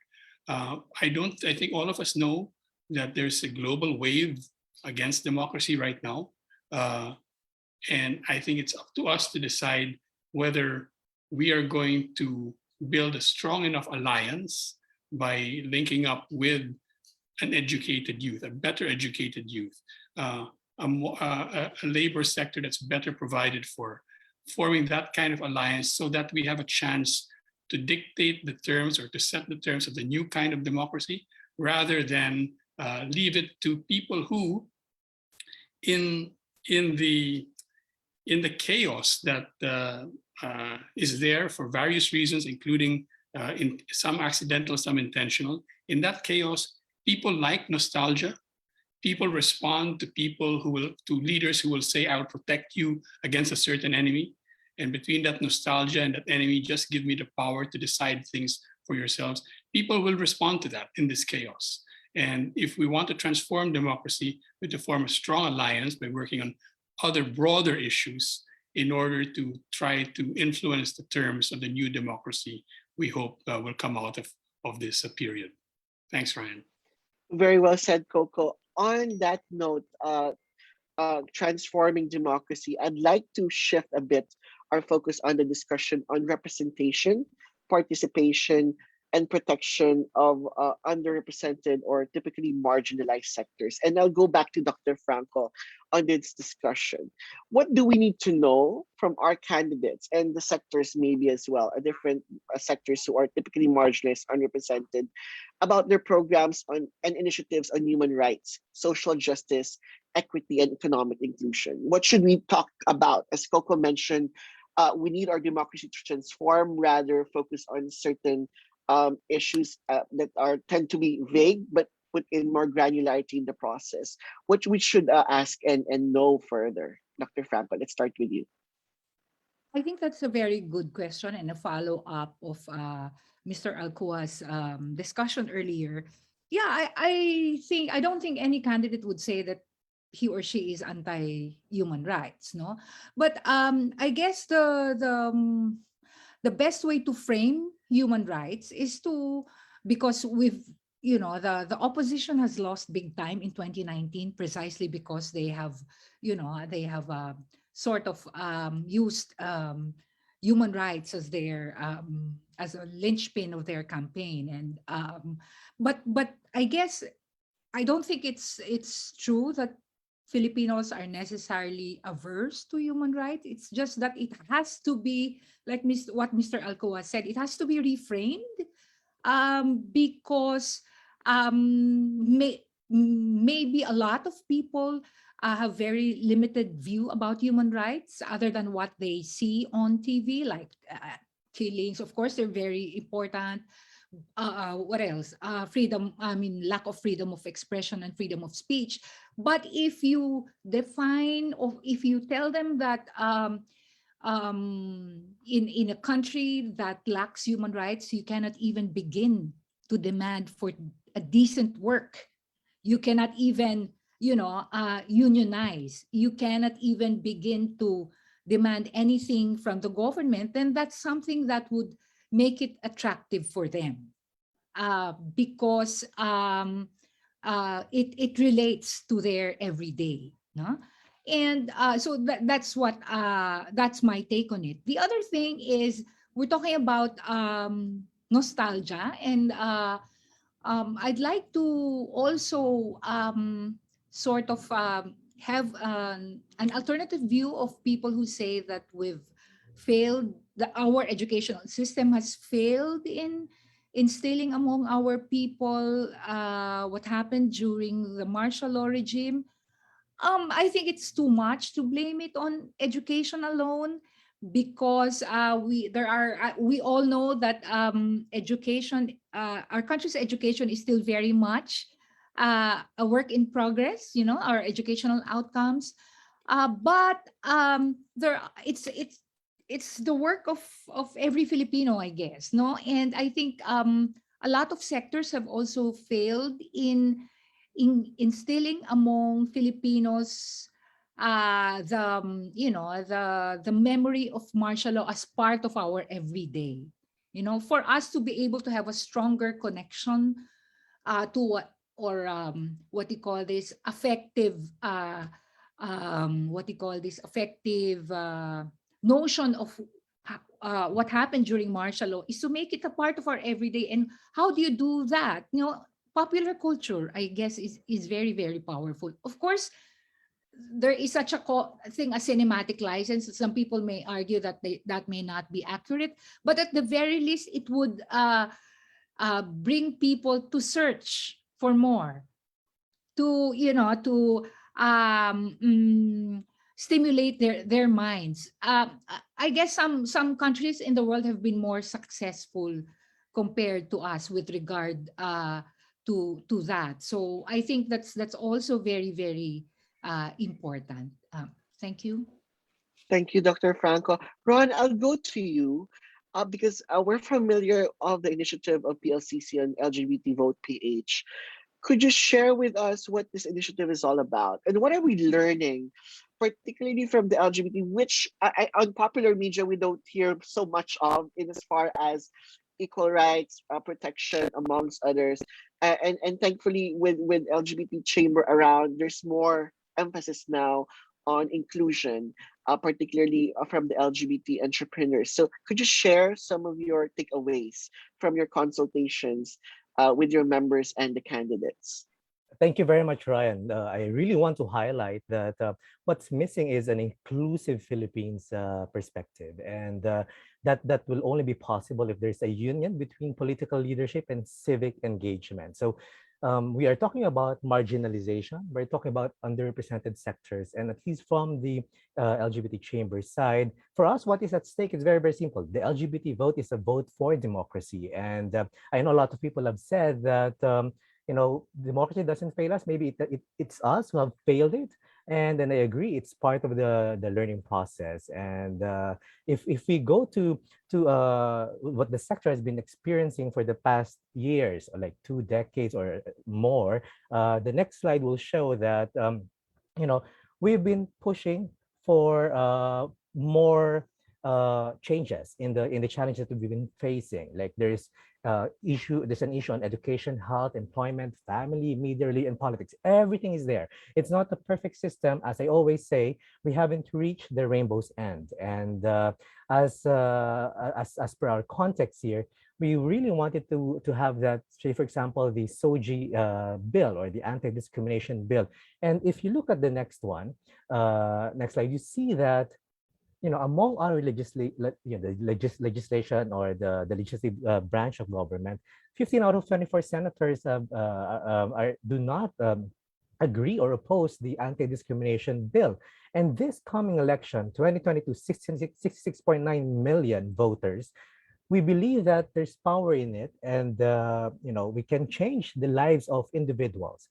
I think all of us know that there's a global wave against democracy right now. And I think it's up to us to decide whether we are going to build a strong enough alliance by linking up with an educated youth, a better educated youth, a labor sector that's better provided for, forming that kind of alliance so that we have a chance to dictate the terms or to set the terms of the new kind of democracy, rather than leave it to people who, in the chaos that is there for various reasons, including in some accidental, some intentional. In that chaos, people like nostalgia. People respond to leaders who will say, "I'll protect you against a certain enemy." And between that nostalgia and that enemy, just give me the power to decide things for yourselves. People will respond to that in this chaos. And if we want to transform democracy, we have to form a strong alliance by working on other broader issues in order to try to influence the terms of the new democracy we hope will come out of this period. Thanks, Ryan. Very well said, Coco. On that note, transforming democracy, I'd like to shift a bit our focus on the discussion on representation, participation, and protection of underrepresented or typically marginalized sectors. And I'll go back to Dr. Franco on this discussion. What do we need to know from our candidates and the sectors maybe as well, different sectors who are typically marginalized, underrepresented, about their programs on and initiatives on human rights, social justice, equity, and economic inclusion? What should we talk about? As Coco mentioned, we need our democracy to transform, rather focus on certain issues that are tend to be vague, but put in more granularity in the process. What we should ask and know further. Dr. Franco, let's start with you. I think that's a very good question and a follow-up of Mr. Alcoa's discussion earlier. Yeah, I don't think any candidate would say that he or she is anti-human rights, no? But I guess the best way to frame human rights is to, because we've, the opposition has lost big time in 2019 precisely because they have, they have sort of used human rights as their as a linchpin of their campaign. And but I guess I don't think it's true that Filipinos are necessarily averse to human rights. It's just that it has to be, like what Mr. Alcoa said, it has to be reframed because maybe a lot of people have very limited view about human rights other than what they see on TV, like killings. Of course, they're very important. What else? Freedom, lack of freedom of expression and freedom of speech. But if you define, or if you tell them that in a country that lacks human rights, you cannot even begin to demand for a decent work. You cannot even, unionize. You cannot even begin to demand anything from the government. Then that's something that would make it attractive for them because it relates to their everyday. No? And so that's my take on it. The other thing is we're talking about nostalgia, and I'd like to also sort of have an alternative view of people who say that we've failed, that our educational system has failed in instilling among our people what happened during the martial law regime. I think it's too much to blame it on education alone, because we all know that education, our country's education is still very much a work in progress. Our educational outcomes, but it's the work of every Filipino, I guess, no? And I think a lot of sectors have also failed in instilling among Filipinos the memory of martial law as part of our everyday. For us to be able to have a stronger connection to what you call this effective notion of what happened during martial law, is to make it a part of our everyday. And how do you do that? Popular culture, I guess, is very, very powerful. Of course, there is such a thing as cinematic license. Some people may argue that that may not be accurate, but at the very least, it would bring people to search for more, to stimulate their minds. I guess some countries in the world have been more successful compared to us with regard to that. So I think that's also very, very important. Thank you. Thank you, Dr. Franco. Ron, I'll go to you because we're familiar of the initiative of PLCC on LGBT Vote PH. Could you share with us what this initiative is all about? And what are we learning, particularly from the LGBT, which on popular media we don't hear so much of, in as far as equal rights, protection, amongst others. And thankfully, with LGBT chamber around, there's more emphasis now on inclusion. particularly from the LGBT entrepreneurs. So could you share some of your takeaways from your consultations with your members and the candidates? Thank you very much, Ryan. I really want to highlight that what's missing is an inclusive Philippines perspective, and that will only be possible if there's a union between political leadership and civic engagement. So we are talking about marginalization. We're talking about underrepresented sectors, and at least from the LGBT chamber side, for us, what is at stake is very, very simple. The LGBT vote is a vote for democracy, and I know a lot of people have said that. Democracy doesn't fail us. Maybe it's us who have failed it. And then I agree, it's part of the learning process. And if we go to what the sector has been experiencing for the past years, like 2 decades or more, the next slide will show that you know we've been pushing for more changes in the challenges that we've been facing. Like there's an issue on education, health, employment, family, media, and politics. Everything is there. It's not a perfect system. As I always say, we haven't reached the rainbow's end. And as per our context here, we really wanted to have that, say, for example, the SOGI bill or the anti-discrimination bill. And if you look at the next one, next slide, you see that among our legislation or the legislative branch of government, 15 out of 24 senators do not agree or oppose the anti-discrimination bill. And this coming election, 2022, 66.9 million voters, we believe that there's power in it, and we can change the lives of individuals.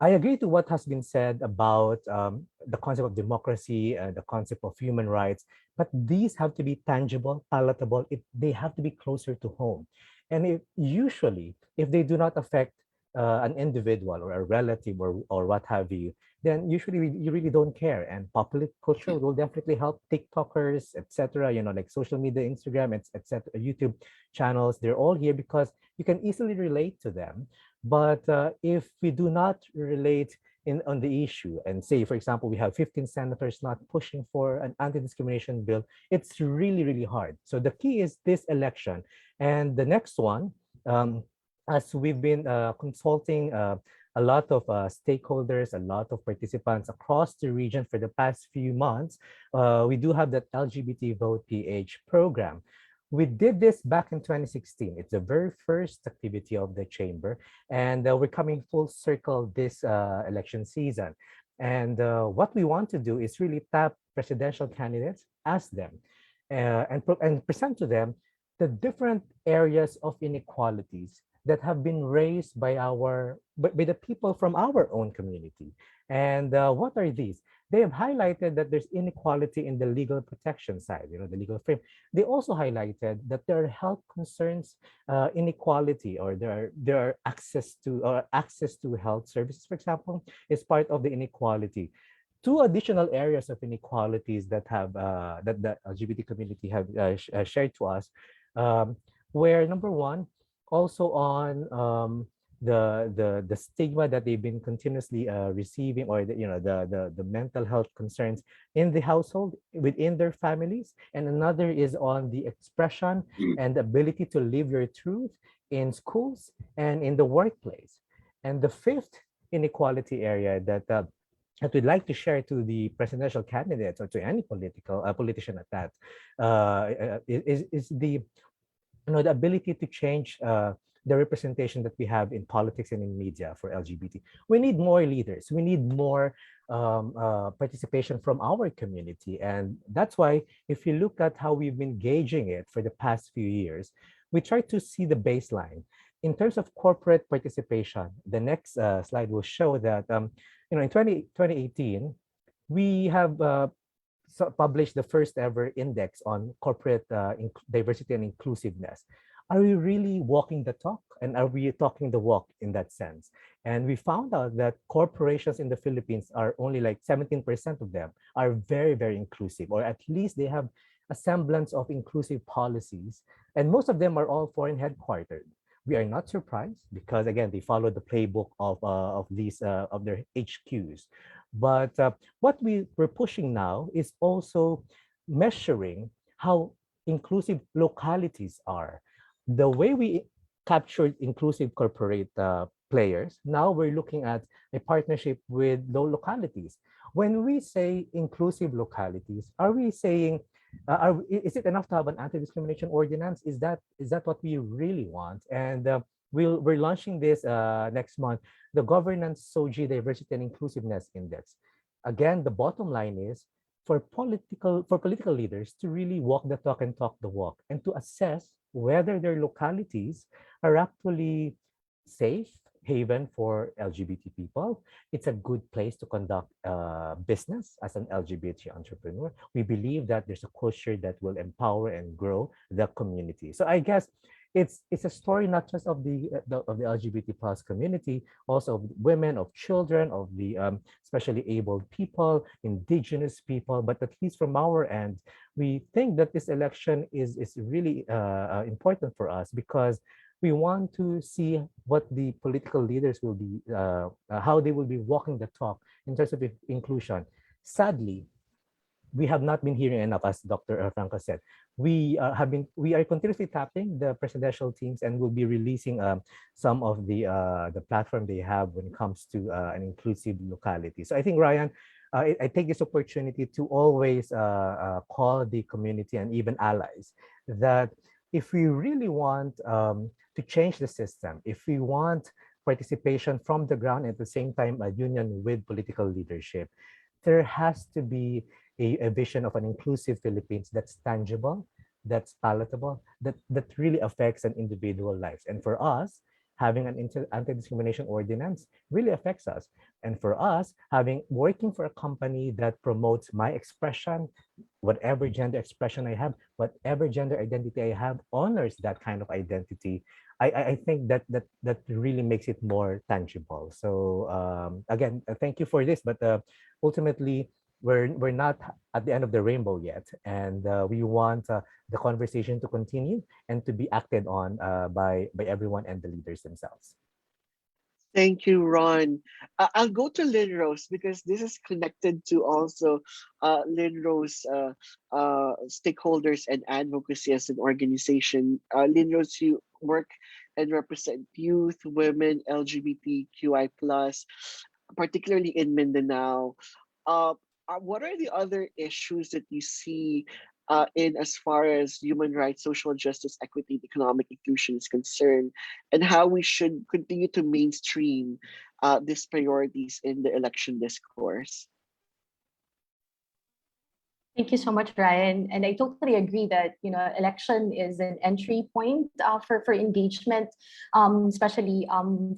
I agree to what has been said about the concept of democracy and the concept of human rights, but these have to be tangible, palatable. They have to be closer to home. And usually, if they do not affect an individual or a relative or what have you, then usually you really don't care. And popular culture will definitely help. TikTokers, etc., like social media, Instagram, etc., YouTube channels, they're all here because you can easily relate to them. But if we do not relate on the issue, and say, for example, we have 15 senators not pushing for an anti-discrimination bill, it's really, really hard. So the key is this election. And the next one, as we've been consulting a lot of stakeholders, a lot of participants across the region for the past few months, we do have that LGBT Vote PH program. We did this back in 2016. It's the very first activity of the chamber, and we're coming full circle this election season. And what we want to do is really tap presidential candidates, ask them, and present to them the different areas of inequalities that have been raised by the people from our own community. And what are these? They have highlighted that there's inequality in the legal protection side, the legal frame. They also highlighted that there are health concerns, inequality, or there are access to health services, for example, is part of the inequality. Two additional areas of inequalities that the LGBT community have shared to us, where number one, also on the stigma that they've been continuously receiving, or the mental health concerns in the household within their families, and another is on the expression and the ability to live your truth in schools and in the workplace. And the fifth inequality area that we'd like to share to the presidential candidates or to any politician at that is the the ability to change the representation that we have in politics and in media for LGBT. We need more leaders. We need more participation from our community. And that's why if you look at how we've been gauging it for the past few years, we try to see the baseline. In terms of corporate participation, the next slide will show that in 2018, we have published the first ever index on corporate diversity and inclusiveness. Are we really walking the talk, and are we talking the walk in that sense? And we found out that corporations in the Philippines are only like 17% of them are very, very inclusive, or at least they have a semblance of inclusive policies. And most of them are all foreign headquartered. We are not surprised because, again, they follow the playbook of their HQs. But what we're pushing now is also measuring how inclusive localities are. The way we captured inclusive corporate players, now we're looking at a partnership with low localities. When we say inclusive localities, are we saying, is it enough to have an anti-discrimination ordinance? Is that what we really want? And we're launching this next month, the Governance SOGI Diversity and Inclusiveness Index. Again, the bottom line is for political leaders to really walk the talk and talk the walk, and to assess whether their localities are actually safe haven for LGBT people. It's a good place to conduct business as an LGBT entrepreneur. We believe that there's a culture that will empower and grow the community. So I guess it's a story not just of the LGBT plus community, also of women, of children, of the especially abled people, indigenous people. But at least from our end, we think that this election is really important for us, because we want to see what the political leaders will be, how they will be walking the talk in terms of inclusion. Sadly, we have not been hearing enough, as Dr. Franco said. We are continuously tapping the presidential teams, and will be releasing some of the platform they have when it comes to an inclusive locality. So I think, Ryan, I take this opportunity to always call the community and even allies that if we really want to change the system, if we want participation from the ground, at the same time a union with political leadership, there has to be a vision of an inclusive Philippines that's tangible, that's palatable, that really affects an individual lives. And for us, having an anti-discrimination ordinance really affects us. And for us, working for a company that promotes my expression, whatever gender expression I have, whatever gender identity I have, honors that kind of identity, I think that really makes it more tangible. So again, thank you for this, but ultimately, we're not at the end of the rainbow yet, and we want the conversation to continue and to be acted on by everyone and the leaders themselves. Thank you, Ron. I'll go to Lynn Rose, because this is connected to also Lynn Rose stakeholders and advocacy as an organization. Lynn Rose, you work and represent youth, women, LGBTQI+, particularly in Mindanao. What are the other issues that you see in as far as human rights, social justice, equity, and economic inclusion is concerned, and how we should continue to mainstream these priorities in the election discourse? Thank you so much, Ryan. And I totally agree that election is an entry point for engagement, especially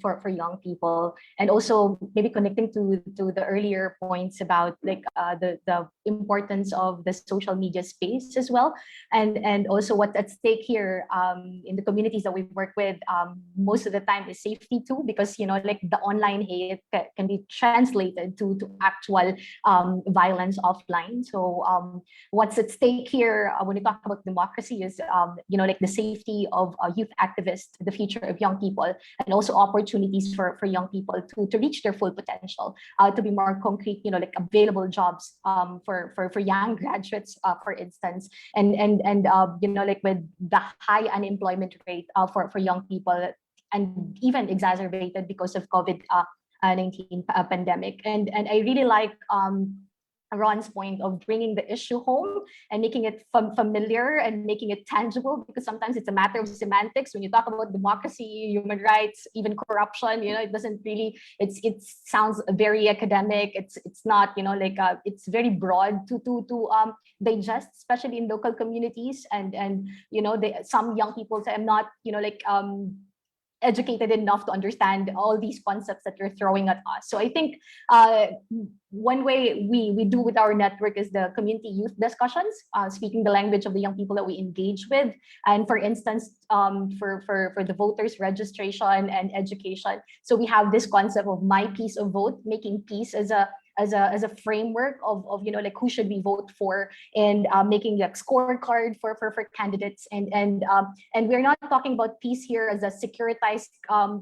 for young people, and also maybe connecting to the earlier points about like the importance of the social media space as well, and also what's at stake here in the communities that we work with. Most of the time is safety too, because like the online hate can be translated to actual violence offline. So what's at stake here when we talk about democracy is like the safety of youth activists, the future of young people, and also opportunities for young people to reach their full potential, to be more concrete, like available jobs for young graduates, for instance, and like with the high unemployment rate for young people, and even exacerbated because of COVID-19 pandemic. And I really like Ron's point of bringing the issue home and making it familiar and making it tangible, because sometimes it's a matter of semantics. When you talk about democracy, human rights, even corruption, it doesn't really, it sounds very academic. It's not, like it's very broad to digest, especially in local communities. And some young people say, I'm not, educated enough to understand all these concepts that you're throwing at us. So I think one way we do with our network is the community youth discussions, speaking the language of the young people that we engage with. And for instance, for the voters registration and education. So we have this concept of my piece of vote, making peace as a as a framework of like who should we vote for, and making like scorecard for candidates, and we're not talking about peace here as a securitized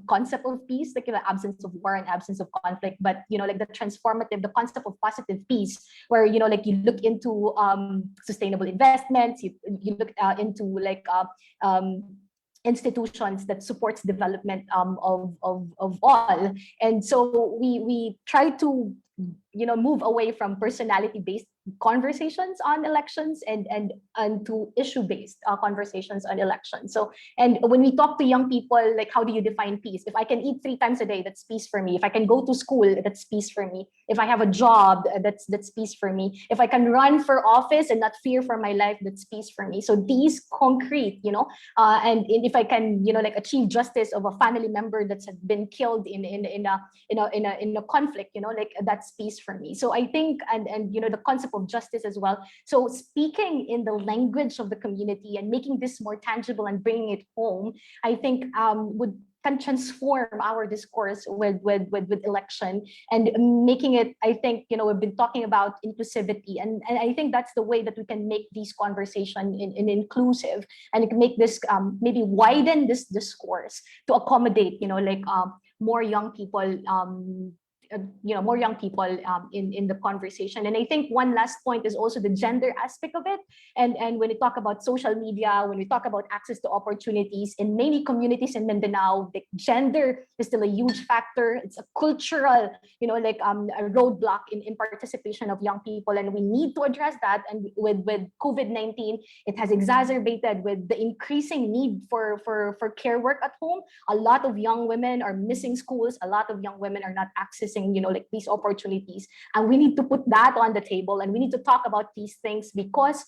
concept of peace, like the absence of war and absence of conflict, but like the transformative, the concept of positive peace, where like you look into sustainable investments, you look into like institutions that supports development of all. And so we try to move away from personality based conversations on elections and to issue based conversations on elections. So, and when we talk to young people, like, how do you define peace? If I can eat 3 times a day, that's peace for me. If I can go to school, that's peace for me. If I have a job, that's peace for me. If I can run for office and not fear for my life, that's peace for me. So these concrete, and if I can, like achieve justice of a family member that's been killed in a conflict, like that's peace for me. So I think, and the concept of justice as well. So speaking in the language of the community and making this more tangible and bringing it home, I think can transform our discourse with election, and making it, I think, we've been talking about inclusivity, and I think that's the way that we can make these conversation in inclusive, and it can make this maybe widen this discourse to accommodate more young people, more young people in the conversation. And I think one last point is also the gender aspect of it. And when we talk about social media, when we talk about access to opportunities in many communities in Mindanao, the gender is still a huge factor. It's a cultural, a roadblock in participation of young people, and we need to address that. And with COVID-19, it has exacerbated with the increasing need for care work at home. A lot of young women are missing schools. A lot of young women are not accessing these opportunities, and we need to put that on the table, and we need to talk about these things, because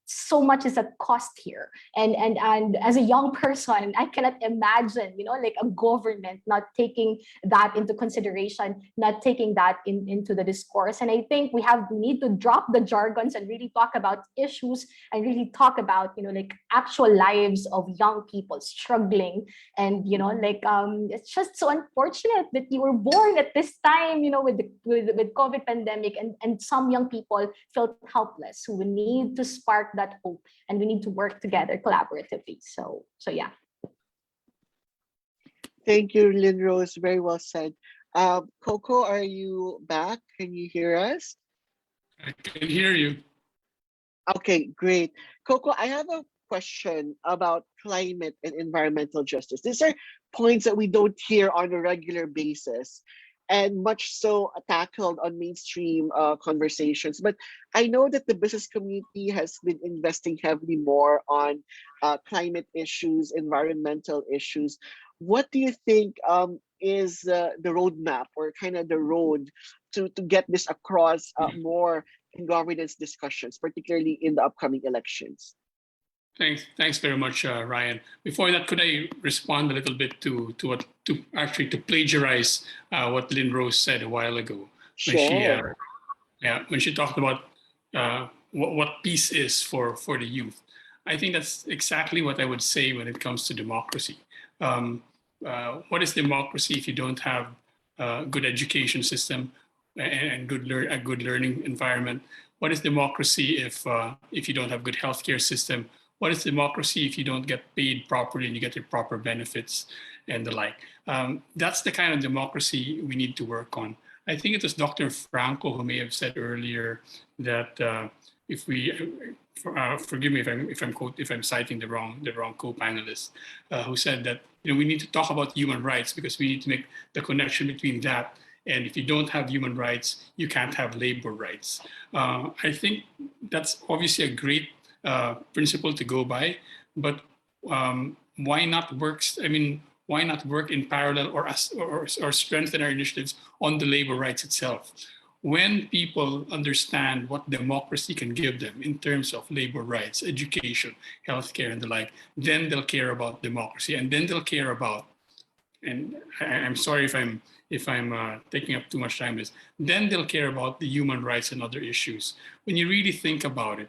so much is at cost here. And as a young person, I cannot imagine, a government not taking that into consideration, not taking that into the discourse. And I think we need to drop the jargons and really talk about issues, and really talk about, actual lives of young people struggling. And, it's just so unfortunate that you were born at this time, with COVID pandemic, and some young people felt helpless, who would need to spark that hope, and we need to work together collaboratively. So yeah. Thank you, Lynn Rose. Very well said. Coco, are you back? Can you hear us? I can hear you. Okay, great. Coco, I have a question about climate and environmental justice. These are points that we don't hear on a regular basis, and much so tackled on mainstream conversations. But I know that the business community has been investing heavily more on climate issues, environmental issues. What do you think is the roadmap, or kind of the road to get this across more in governance discussions, particularly in the upcoming elections? Thanks very much, Ryan. Before that, could I respond a little bit to plagiarize what Lynn Rose said a while ago? Sure. When she talked about what peace is for the youth. I think that's exactly what I would say when it comes to democracy. What is democracy if you don't have a good education system and a good learning environment? What is democracy if you don't have good healthcare system? What is democracy if you don't get paid properly and you get your proper benefits and the like? That's the kind of democracy we need to work on. I think it was Dr. Franco who may have said earlier that if we, forgive me if I'm citing the wrong co-panelist, who said that we need to talk about human rights, because we need to make the connection between that. And if you don't have human rights, you can't have labor rights. I think that's obviously a great principle to go by, but why not work? Why not work in parallel or strengthen our initiatives on the labor rights itself? When people understand what democracy can give them in terms of labor rights, education, healthcare, and the like, then they'll care about democracy, and then they'll care about. And I'm sorry if I'm taking up too much time. Then they'll care about the human rights and other issues. When you really think about it,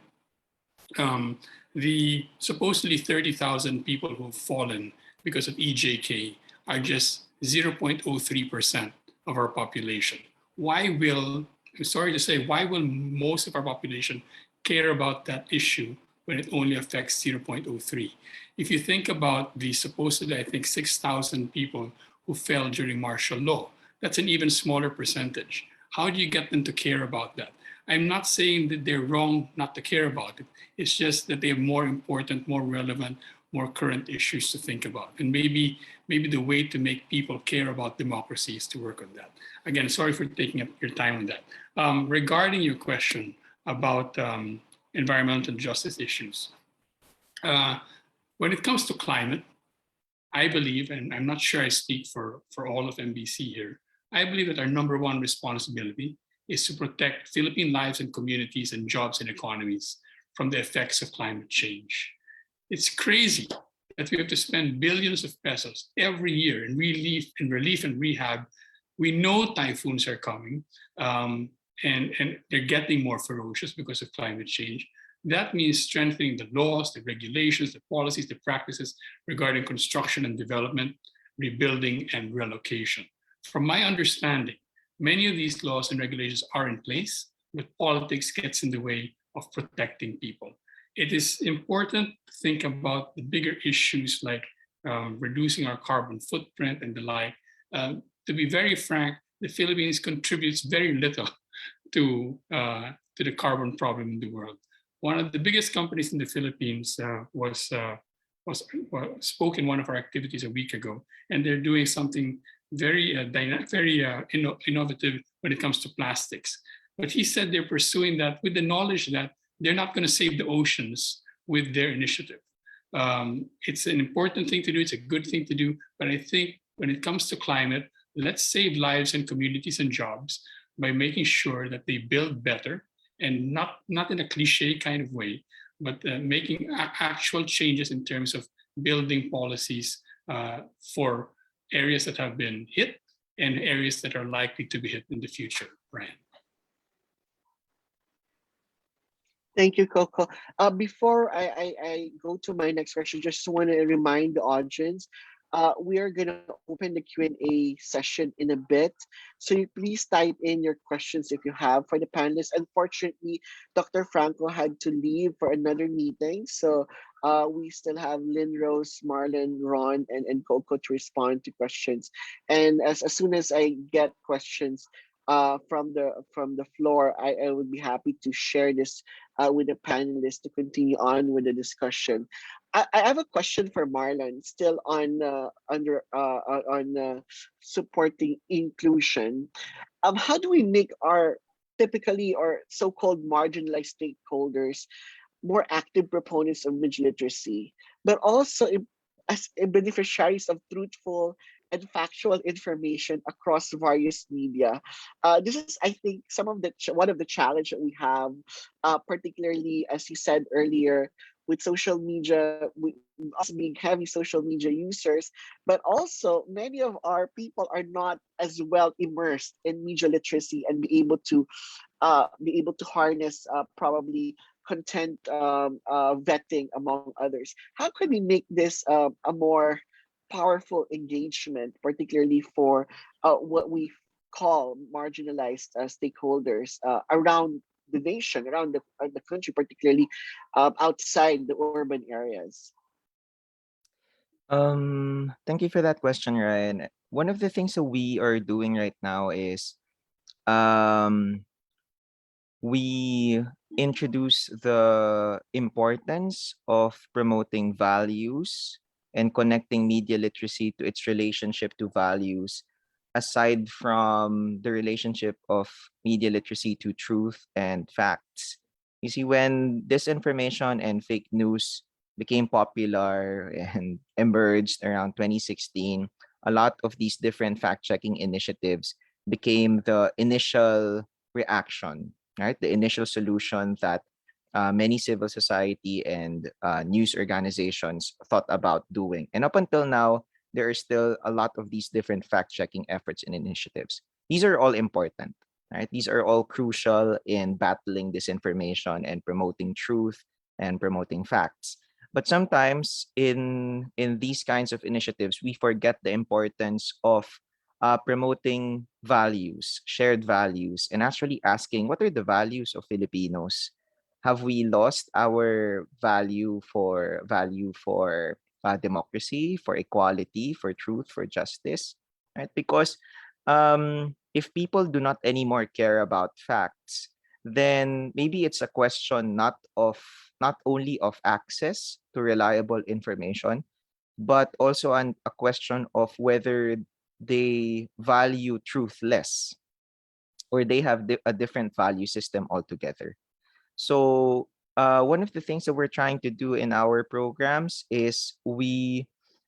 the supposedly 30,000 people who've fallen because of EJK are just 0.03% of our population. I'm sorry to say, why will most of our population care about that issue when it only affects 0.03? If you think about the supposedly, I think, 6,000 people who fell during martial law, that's an even smaller percentage. How do you get them to care about that? I'm not saying that they're wrong not to care about it. It's just that they have more important, more relevant, more current issues to think about. And maybe the way to make people care about democracy is to work on that. Again, sorry for taking up your time on that. Regarding your question about environmental justice issues, when it comes to climate, I believe, and I'm not sure I speak for all of MBC here, I believe that our number one responsibility is to protect Philippine lives and communities and jobs and economies from the effects of climate change. It's crazy that we have to spend billions of pesos every year in relief and rehab. We know typhoons are coming, and they're getting more ferocious because of climate change. That means strengthening the laws, the regulations, the policies, the practices regarding construction and development, rebuilding, and relocation. From my understanding, many of these laws and regulations are in place, but politics gets in the way of protecting people. It is important to think about the bigger issues like reducing our carbon footprint and the like. To be very frank, the Philippines contributes very little to the carbon problem in the world. One of the biggest companies in the Philippines spoke in one of our activities a week ago, and they're doing something very innovative when it comes to plastics. But he said they're pursuing that with the knowledge that they're not going to save the oceans with their initiative. It's an important thing to do. It's a good thing to do. But I think when it comes to climate, let's save lives and communities and jobs by making sure that they build better, and not in a cliche kind of way, but making actual changes in terms of building policies for areas that have been hit and areas that are likely to be hit in the future. Brian. Thank you, Coco. Before I go to my next question, just want to remind the audience, we are going to open the Q&A session in a bit. So you please type in your questions if you have for the panelists. Unfortunately, Dr. Franco had to leave for another meeting. So we still have Lynn Rose, Marlon, Ron, and Coco to respond to questions. And as soon as I get questions, from the floor, I would be happy to share this with the panelists to continue on with the discussion. I have a question for Marlon, still on supporting inclusion. How do we make our typically or so-called marginalized stakeholders more active proponents of media literacy, but also as beneficiaries of truthful and factual information across various media? This is, I think, one of the challenge that we have, particularly as you said earlier, with social media, we us being heavy social media users, but also many of our people are not as well immersed in media literacy and be able to harness probably content vetting among others. How can we make this a more powerful engagement, particularly for what we call marginalized stakeholders around the nation, around the country, particularly outside the urban areas? Thank you for that question, Ryan. One of the things that we are doing right now is um, we introduce the importance of promoting values and connecting media literacy to its relationship to values, aside from the relationship of media literacy to truth and facts. You see, when disinformation and fake news became popular and emerged around 2016, a lot of these different fact checking initiatives became the initial reaction, right? The initial solution that many civil society and news organizations thought about doing. And up until now, there are still a lot of these different fact-checking efforts and initiatives. These are all important, right? These are all crucial in battling disinformation and promoting truth and promoting facts. But sometimes in these kinds of initiatives, we forget the importance of promoting values, shared values, and actually asking what are the values of Filipinos? Have we lost our value for democracy, for equality, for truth, for justice? Right? Because if people do not anymore care about facts, then maybe it's a question not only of access to reliable information, but also a question of whether they value truth less, or they have a different value system altogether. So one of the things that we're trying to do in our programs is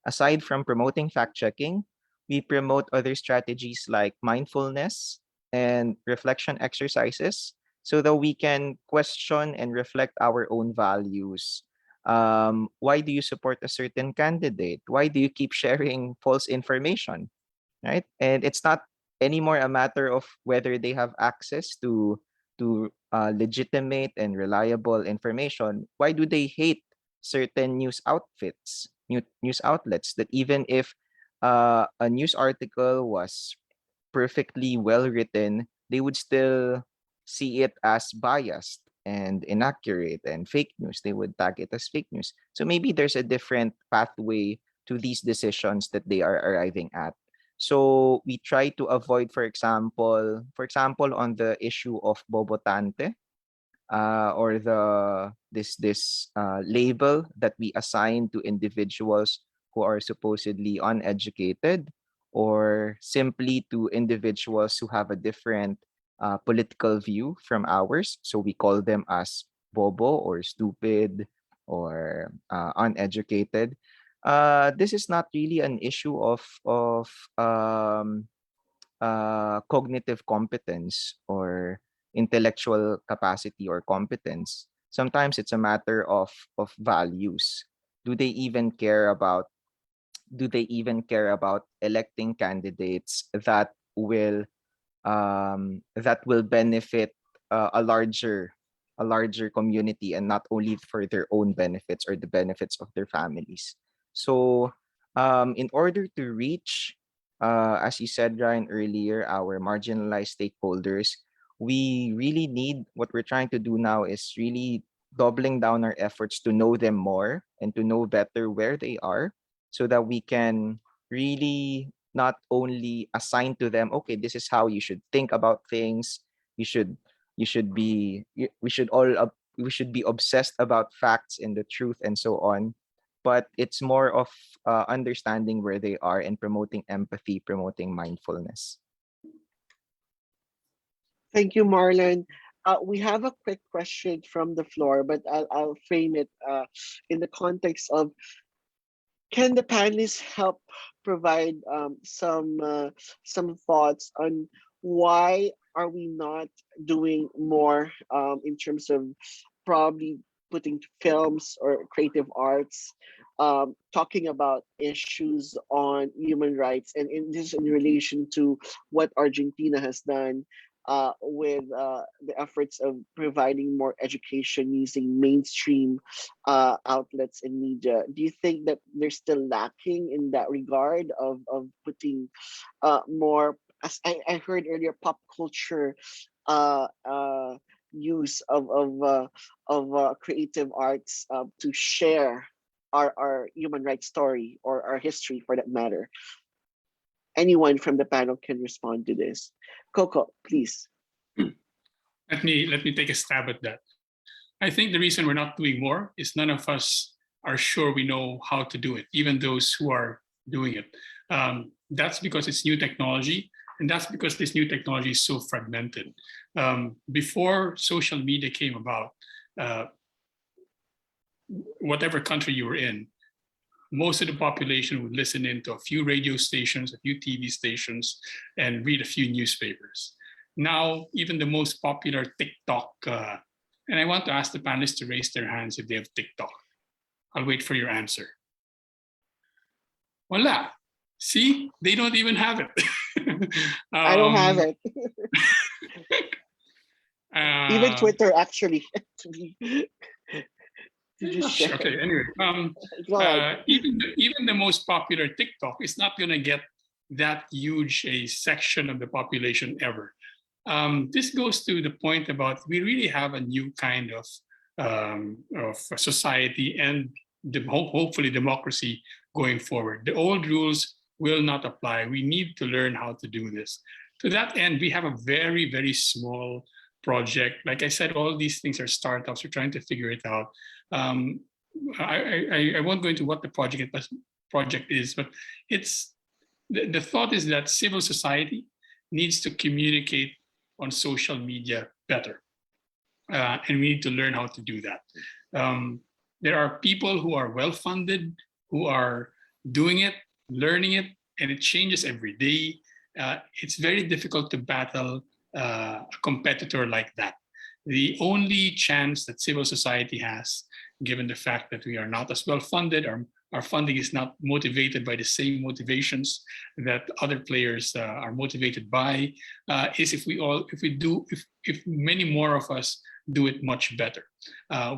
aside from promoting fact checking, we promote other strategies like mindfulness and reflection exercises so that we can question and reflect our own values. Why do you support a certain candidate? Why do you keep sharing false information? Right? And it's not anymore a matter of whether they have access to legitimate and reliable information. Why do they hate certain news outlets that even if a news article was perfectly well written, they would still see it as biased and inaccurate and fake news. They would tag it as fake news. So maybe there's a different pathway to these decisions that they are arriving at. So we try to avoid, for example, on the issue of Bobotante, or this label that we assign to individuals who are supposedly uneducated, or simply to individuals who have a different political view from ours. So we call them as bobo or stupid or uneducated. This is not really an issue of cognitive competence or intellectual capacity or competence. Sometimes it's a matter of values. Do they even care about electing candidates that will benefit a larger community, and not only for their own benefits or the benefits of their families? So in order to reach, as you said, Ryan, earlier, our marginalized stakeholders, we really need, what we're trying to do now is really doubling down our efforts to know them more and to know better where they are, so that we can really not only assign to them, okay, this is how you should think about things. We should be obsessed about facts and the truth and so on. But it's more of understanding where they are and promoting empathy, promoting mindfulness. Thank you, Marlon. We have a quick question from the floor, but I'll frame it in the context of, can the panelists help provide some thoughts on why are we not doing more in terms of probably putting films or creative arts talking about issues on human rights, and in this in relation to what Argentina has done with the efforts of providing more education using mainstream outlets and media. Do you think that they're still lacking in that regard of putting more, as I heard earlier, pop culture uh, uh, use of creative arts to share our human rights story or our history for that matter? Anyone from the panel can respond to this. Coco, please. Let me take a stab at that. I think the reason we're not doing more is none of us are sure we know how to do it, even those who are doing it. That's because it's new technology, and that's because this new technology is so fragmented. Before social media came about, whatever country you were in, most of the population would listen in to a few radio stations, a few TV stations, and read a few newspapers. Now, even the most popular TikTok, and I want to ask the panelists to raise their hands if they have TikTok. I'll wait for your answer. Voila. See, they don't even have it. I don't have it. Even Twitter, actually. To just share. Okay, anyway, even the most popular TikTok is not going to get that huge a section of the population ever. This goes to the point about we really have a new kind of society and hopefully democracy going forward. The old rules will not apply. We need to learn how to do this. To that end, we have a very, very small project. Like I said, all these things are startups. We're trying to figure it out. I won't go into what the project is, but it's the thought is that civil society needs to communicate on social media better. And we need to learn how to do that. There are people who are well-funded, who are doing it, learning it, and it changes every day. It's very difficult to battle a competitor like that. The only chance that civil society has, given the fact that we are not as well-funded, our funding is not motivated by the same motivations that other players are motivated by, is if many more of us do it much better.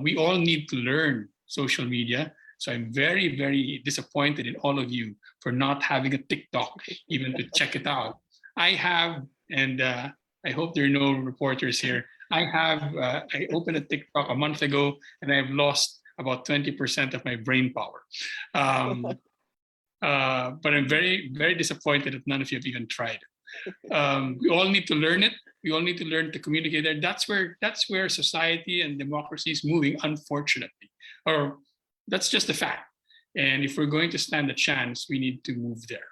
We all need to learn social media. So I'm very, very disappointed in all of you for not having a TikTok, even to check it out. I have, and I hope there are no reporters here. I opened a TikTok a month ago and I've lost about 20% of my brain power. But I'm very, very disappointed that none of you have even tried it. We all need to learn it. We all need to learn to communicate there. That's where society and democracy is moving, unfortunately. Or that's just a fact. And if we're going to stand a chance, we need to move there.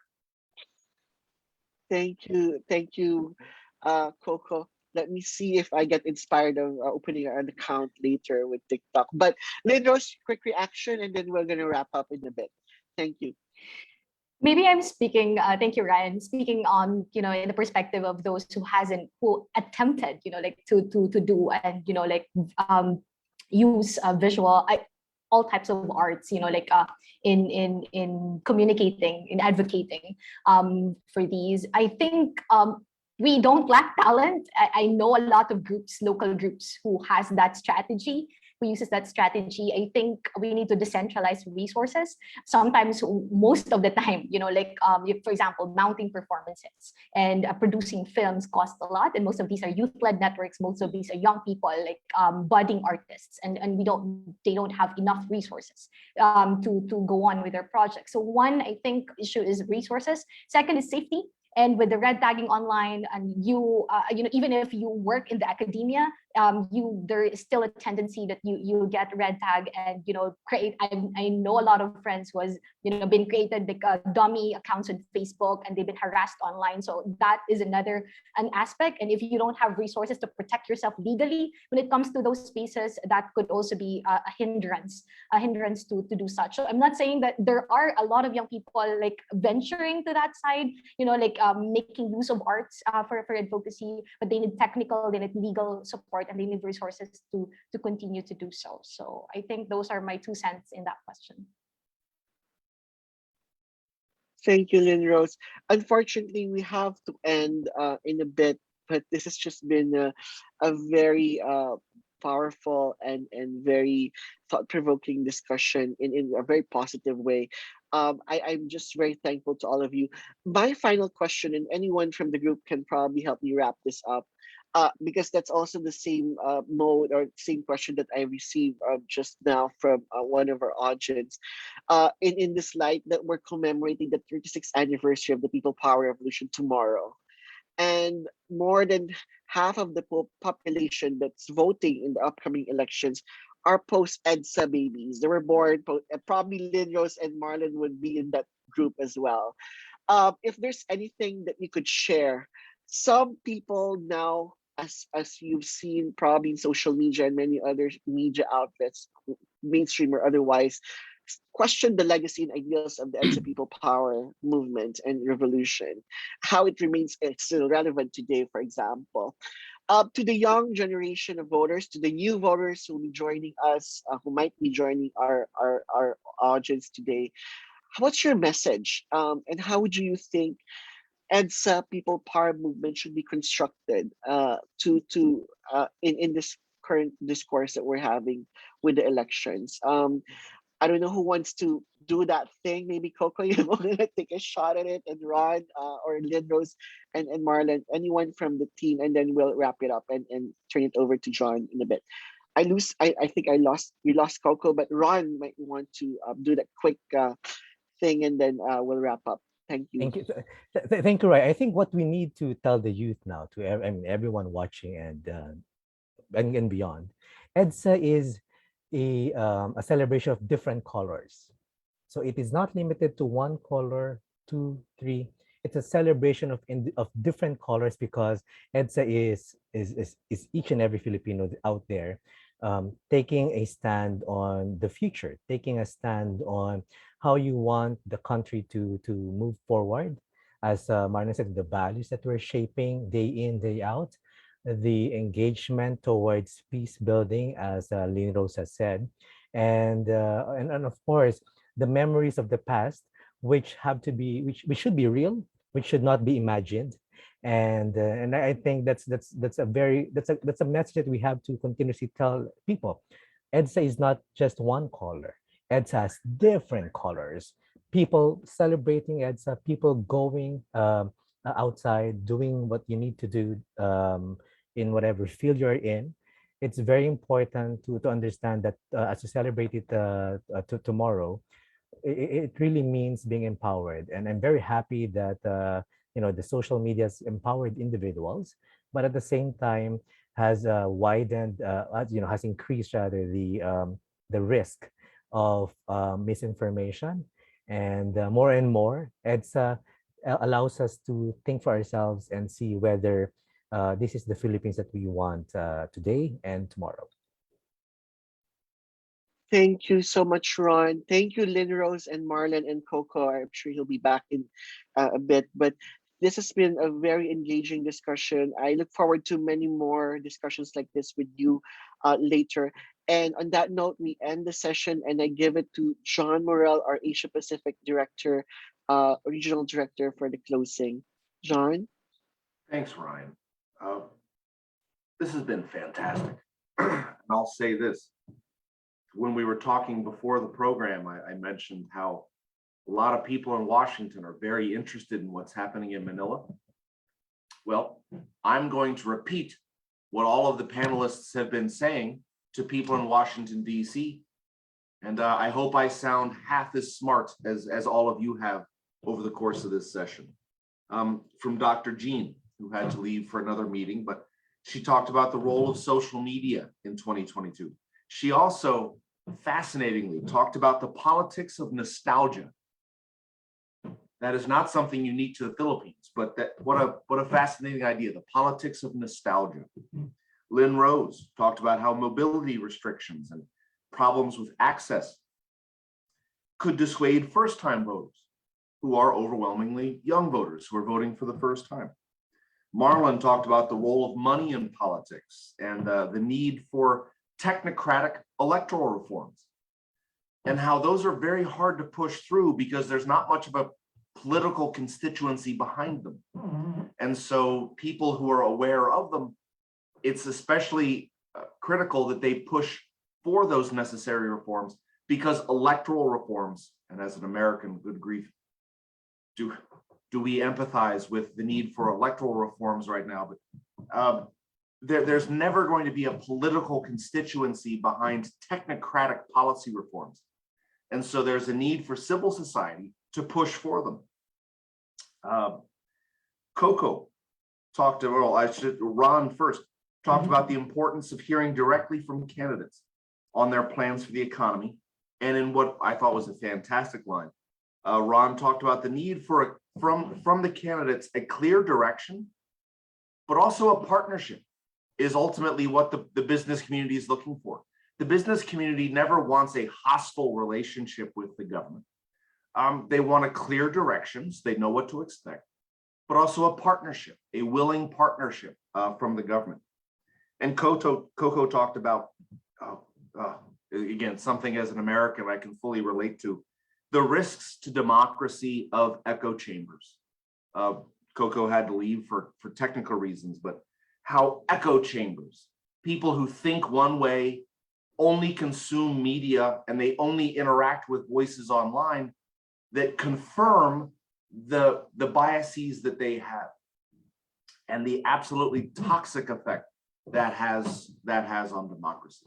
Thank you, Coco. Let me see if I get inspired of opening an account later with TikTok. But Lindros, quick reaction, and then we're gonna wrap up in a bit. Thank you. Maybe I'm speaking, thank you, Ryan, speaking on, in the perspective of those who attempted, to do and, use visual, all types of arts, in communicating, in advocating for these. I think we don't lack talent. I know a lot of groups, local groups, who has that strategy, who uses that strategy. I think we need to decentralize resources. Sometimes, most of the time, for example, mounting performances and producing films cost a lot. And most of these are youth-led networks. Most of these are young people, budding artists, and they don't have enough resources to go on with their projects. So one, I think, issue is resources. Second is safety. And with the red tagging online, and even if you work in the academia, there is still a tendency that you get red tag and create. I know a lot of friends who has been created dummy accounts on Facebook, and they've been harassed online. So that is an aspect. And if you don't have resources to protect yourself legally when it comes to those spaces, that could also be a hindrance to do such. So I'm not saying that there are a lot of young people venturing to that side, making use of arts for advocacy, but they need technical, they need legal support, and they need resources to continue to do so. So I think those are my 2 cents in that question. Thank you, Lynn Rose. Unfortunately, we have to end in a bit, but this has just been a very powerful and very thought-provoking discussion in a very positive way. I'm just very thankful to all of you. My final question, and anyone from the group can probably help me wrap this up, because that's also the same mode or same question that I received just now from one of our audience. In this light that we're commemorating the 36th anniversary of the People Power Revolution tomorrow, and more than half of the population that's voting in the upcoming elections are post-EDSA babies. They were born, probably Lindros and Marlon would be in that group as well. If there's anything that you could share, some people now, as you've seen probably in social media and many other media outlets, mainstream or otherwise, question the legacy and ideals of the EDSA People Power movement and revolution, how it remains still relevant today, for example. To the young generation of voters, to the new voters who will be joining us, who might be joining our audience today, what's your message? And how would you think EDSA People Power movement should be constructed in this current discourse that we're having with the elections? I don't know who wants to do that thing. Maybe Coco, you want to take a shot at it, and Ron or Lynn and Marlon, anyone from the team, and then we'll wrap it up and turn it over to John in a bit. I think we lost Coco, but Ron might want to do that quick thing, and then we'll wrap up. Thank you. Thank you. Thank you, Rai. I think what we need to tell the youth now, to everyone watching and beyond, EDSA is a celebration of different colors. So it is not limited to one color, two, three. It's a celebration of different colors, because EDSA is each and every Filipino out there taking a stand on the future, taking a stand on how you want the country to move forward. As Marna said, the values that we're shaping day in, day out, the engagement towards peace building, as Lynn Rose has said, and of course, the memories of the past, which should be real, which should not be imagined. And I think that's a message that we have to continuously tell people. EDSA is not just one color. EDSA has different colors. People celebrating EDSA, people going outside, doing what you need to do in whatever field you're in. It's very important to understand that as you celebrate it tomorrow, it really means being empowered. And I'm very happy that the social media has empowered individuals, but at the same time has widened, has increased rather the risk of misinformation. And more, EDSA allows us to think for ourselves and see whether this is the Philippines that we want today and tomorrow. Thank you so much, Ron. Thank you, Lynn Rose and Marlon and Coco. I'm sure he'll be back in a bit, but this has been a very engaging discussion. I look forward to many more discussions like this with you later. And on that note, we end the session, and I give it to John Morel, our Asia Pacific Director, Regional Director, for the closing. John? Thanks, Ryan. This has been fantastic. And I'll say this. When we were talking before the program, I mentioned how a lot of people in Washington are very interested in what's happening in Manila. Well, I'm going to repeat what all of the panelists have been saying to people in Washington, D.C. And I hope I sound half as smart as all of you have over the course of this session. From Dr. Jean, who had to leave for another meeting, but she talked about the role of social media in 2022. She also fascinatingly talked about the politics of nostalgia. That is not something unique to the Philippines, but what a fascinating idea, the politics of nostalgia. Lynn Rose talked about how mobility restrictions and problems with access could dissuade first-time voters, who are overwhelmingly young voters who are voting for the first time. Marlon talked about the role of money in politics and the need for technocratic electoral reforms, and how those are very hard to push through because there's not much of a political constituency behind them. And so people who are aware of them, it's especially critical that they push for those necessary reforms, because electoral reforms, and as an American, good grief, do we empathize with the need for electoral reforms right now? But there's never going to be a political constituency behind technocratic policy reforms. And so there's a need for civil society to push for them. Coco talked about, Ron first talked about the importance of hearing directly from candidates on their plans for the economy. And in what I thought was a fantastic line, Ron talked about the need for from the candidates a clear direction, but also a partnership is ultimately what the business community is looking for. The business community never wants a hostile relationship with the government. They want a clear directions, they know what to expect, but also a partnership, a willing partnership from the government. And Coco talked about, again, something as an American I can fully relate to, the risks to democracy of echo chambers. Coco had to leave for technical reasons, but how echo chambers, people who think one way only consume media and they only interact with voices online that confirm the biases that they have and the absolutely toxic effect that has on democracy.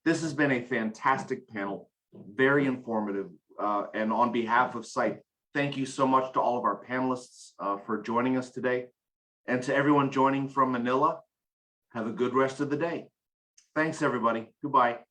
This has been a fantastic panel, very informative, and on behalf of SITE, thank you so much to all of our panelists for joining us today. And to everyone joining from Manila, have a good rest of the day. Thanks, everybody. Goodbye.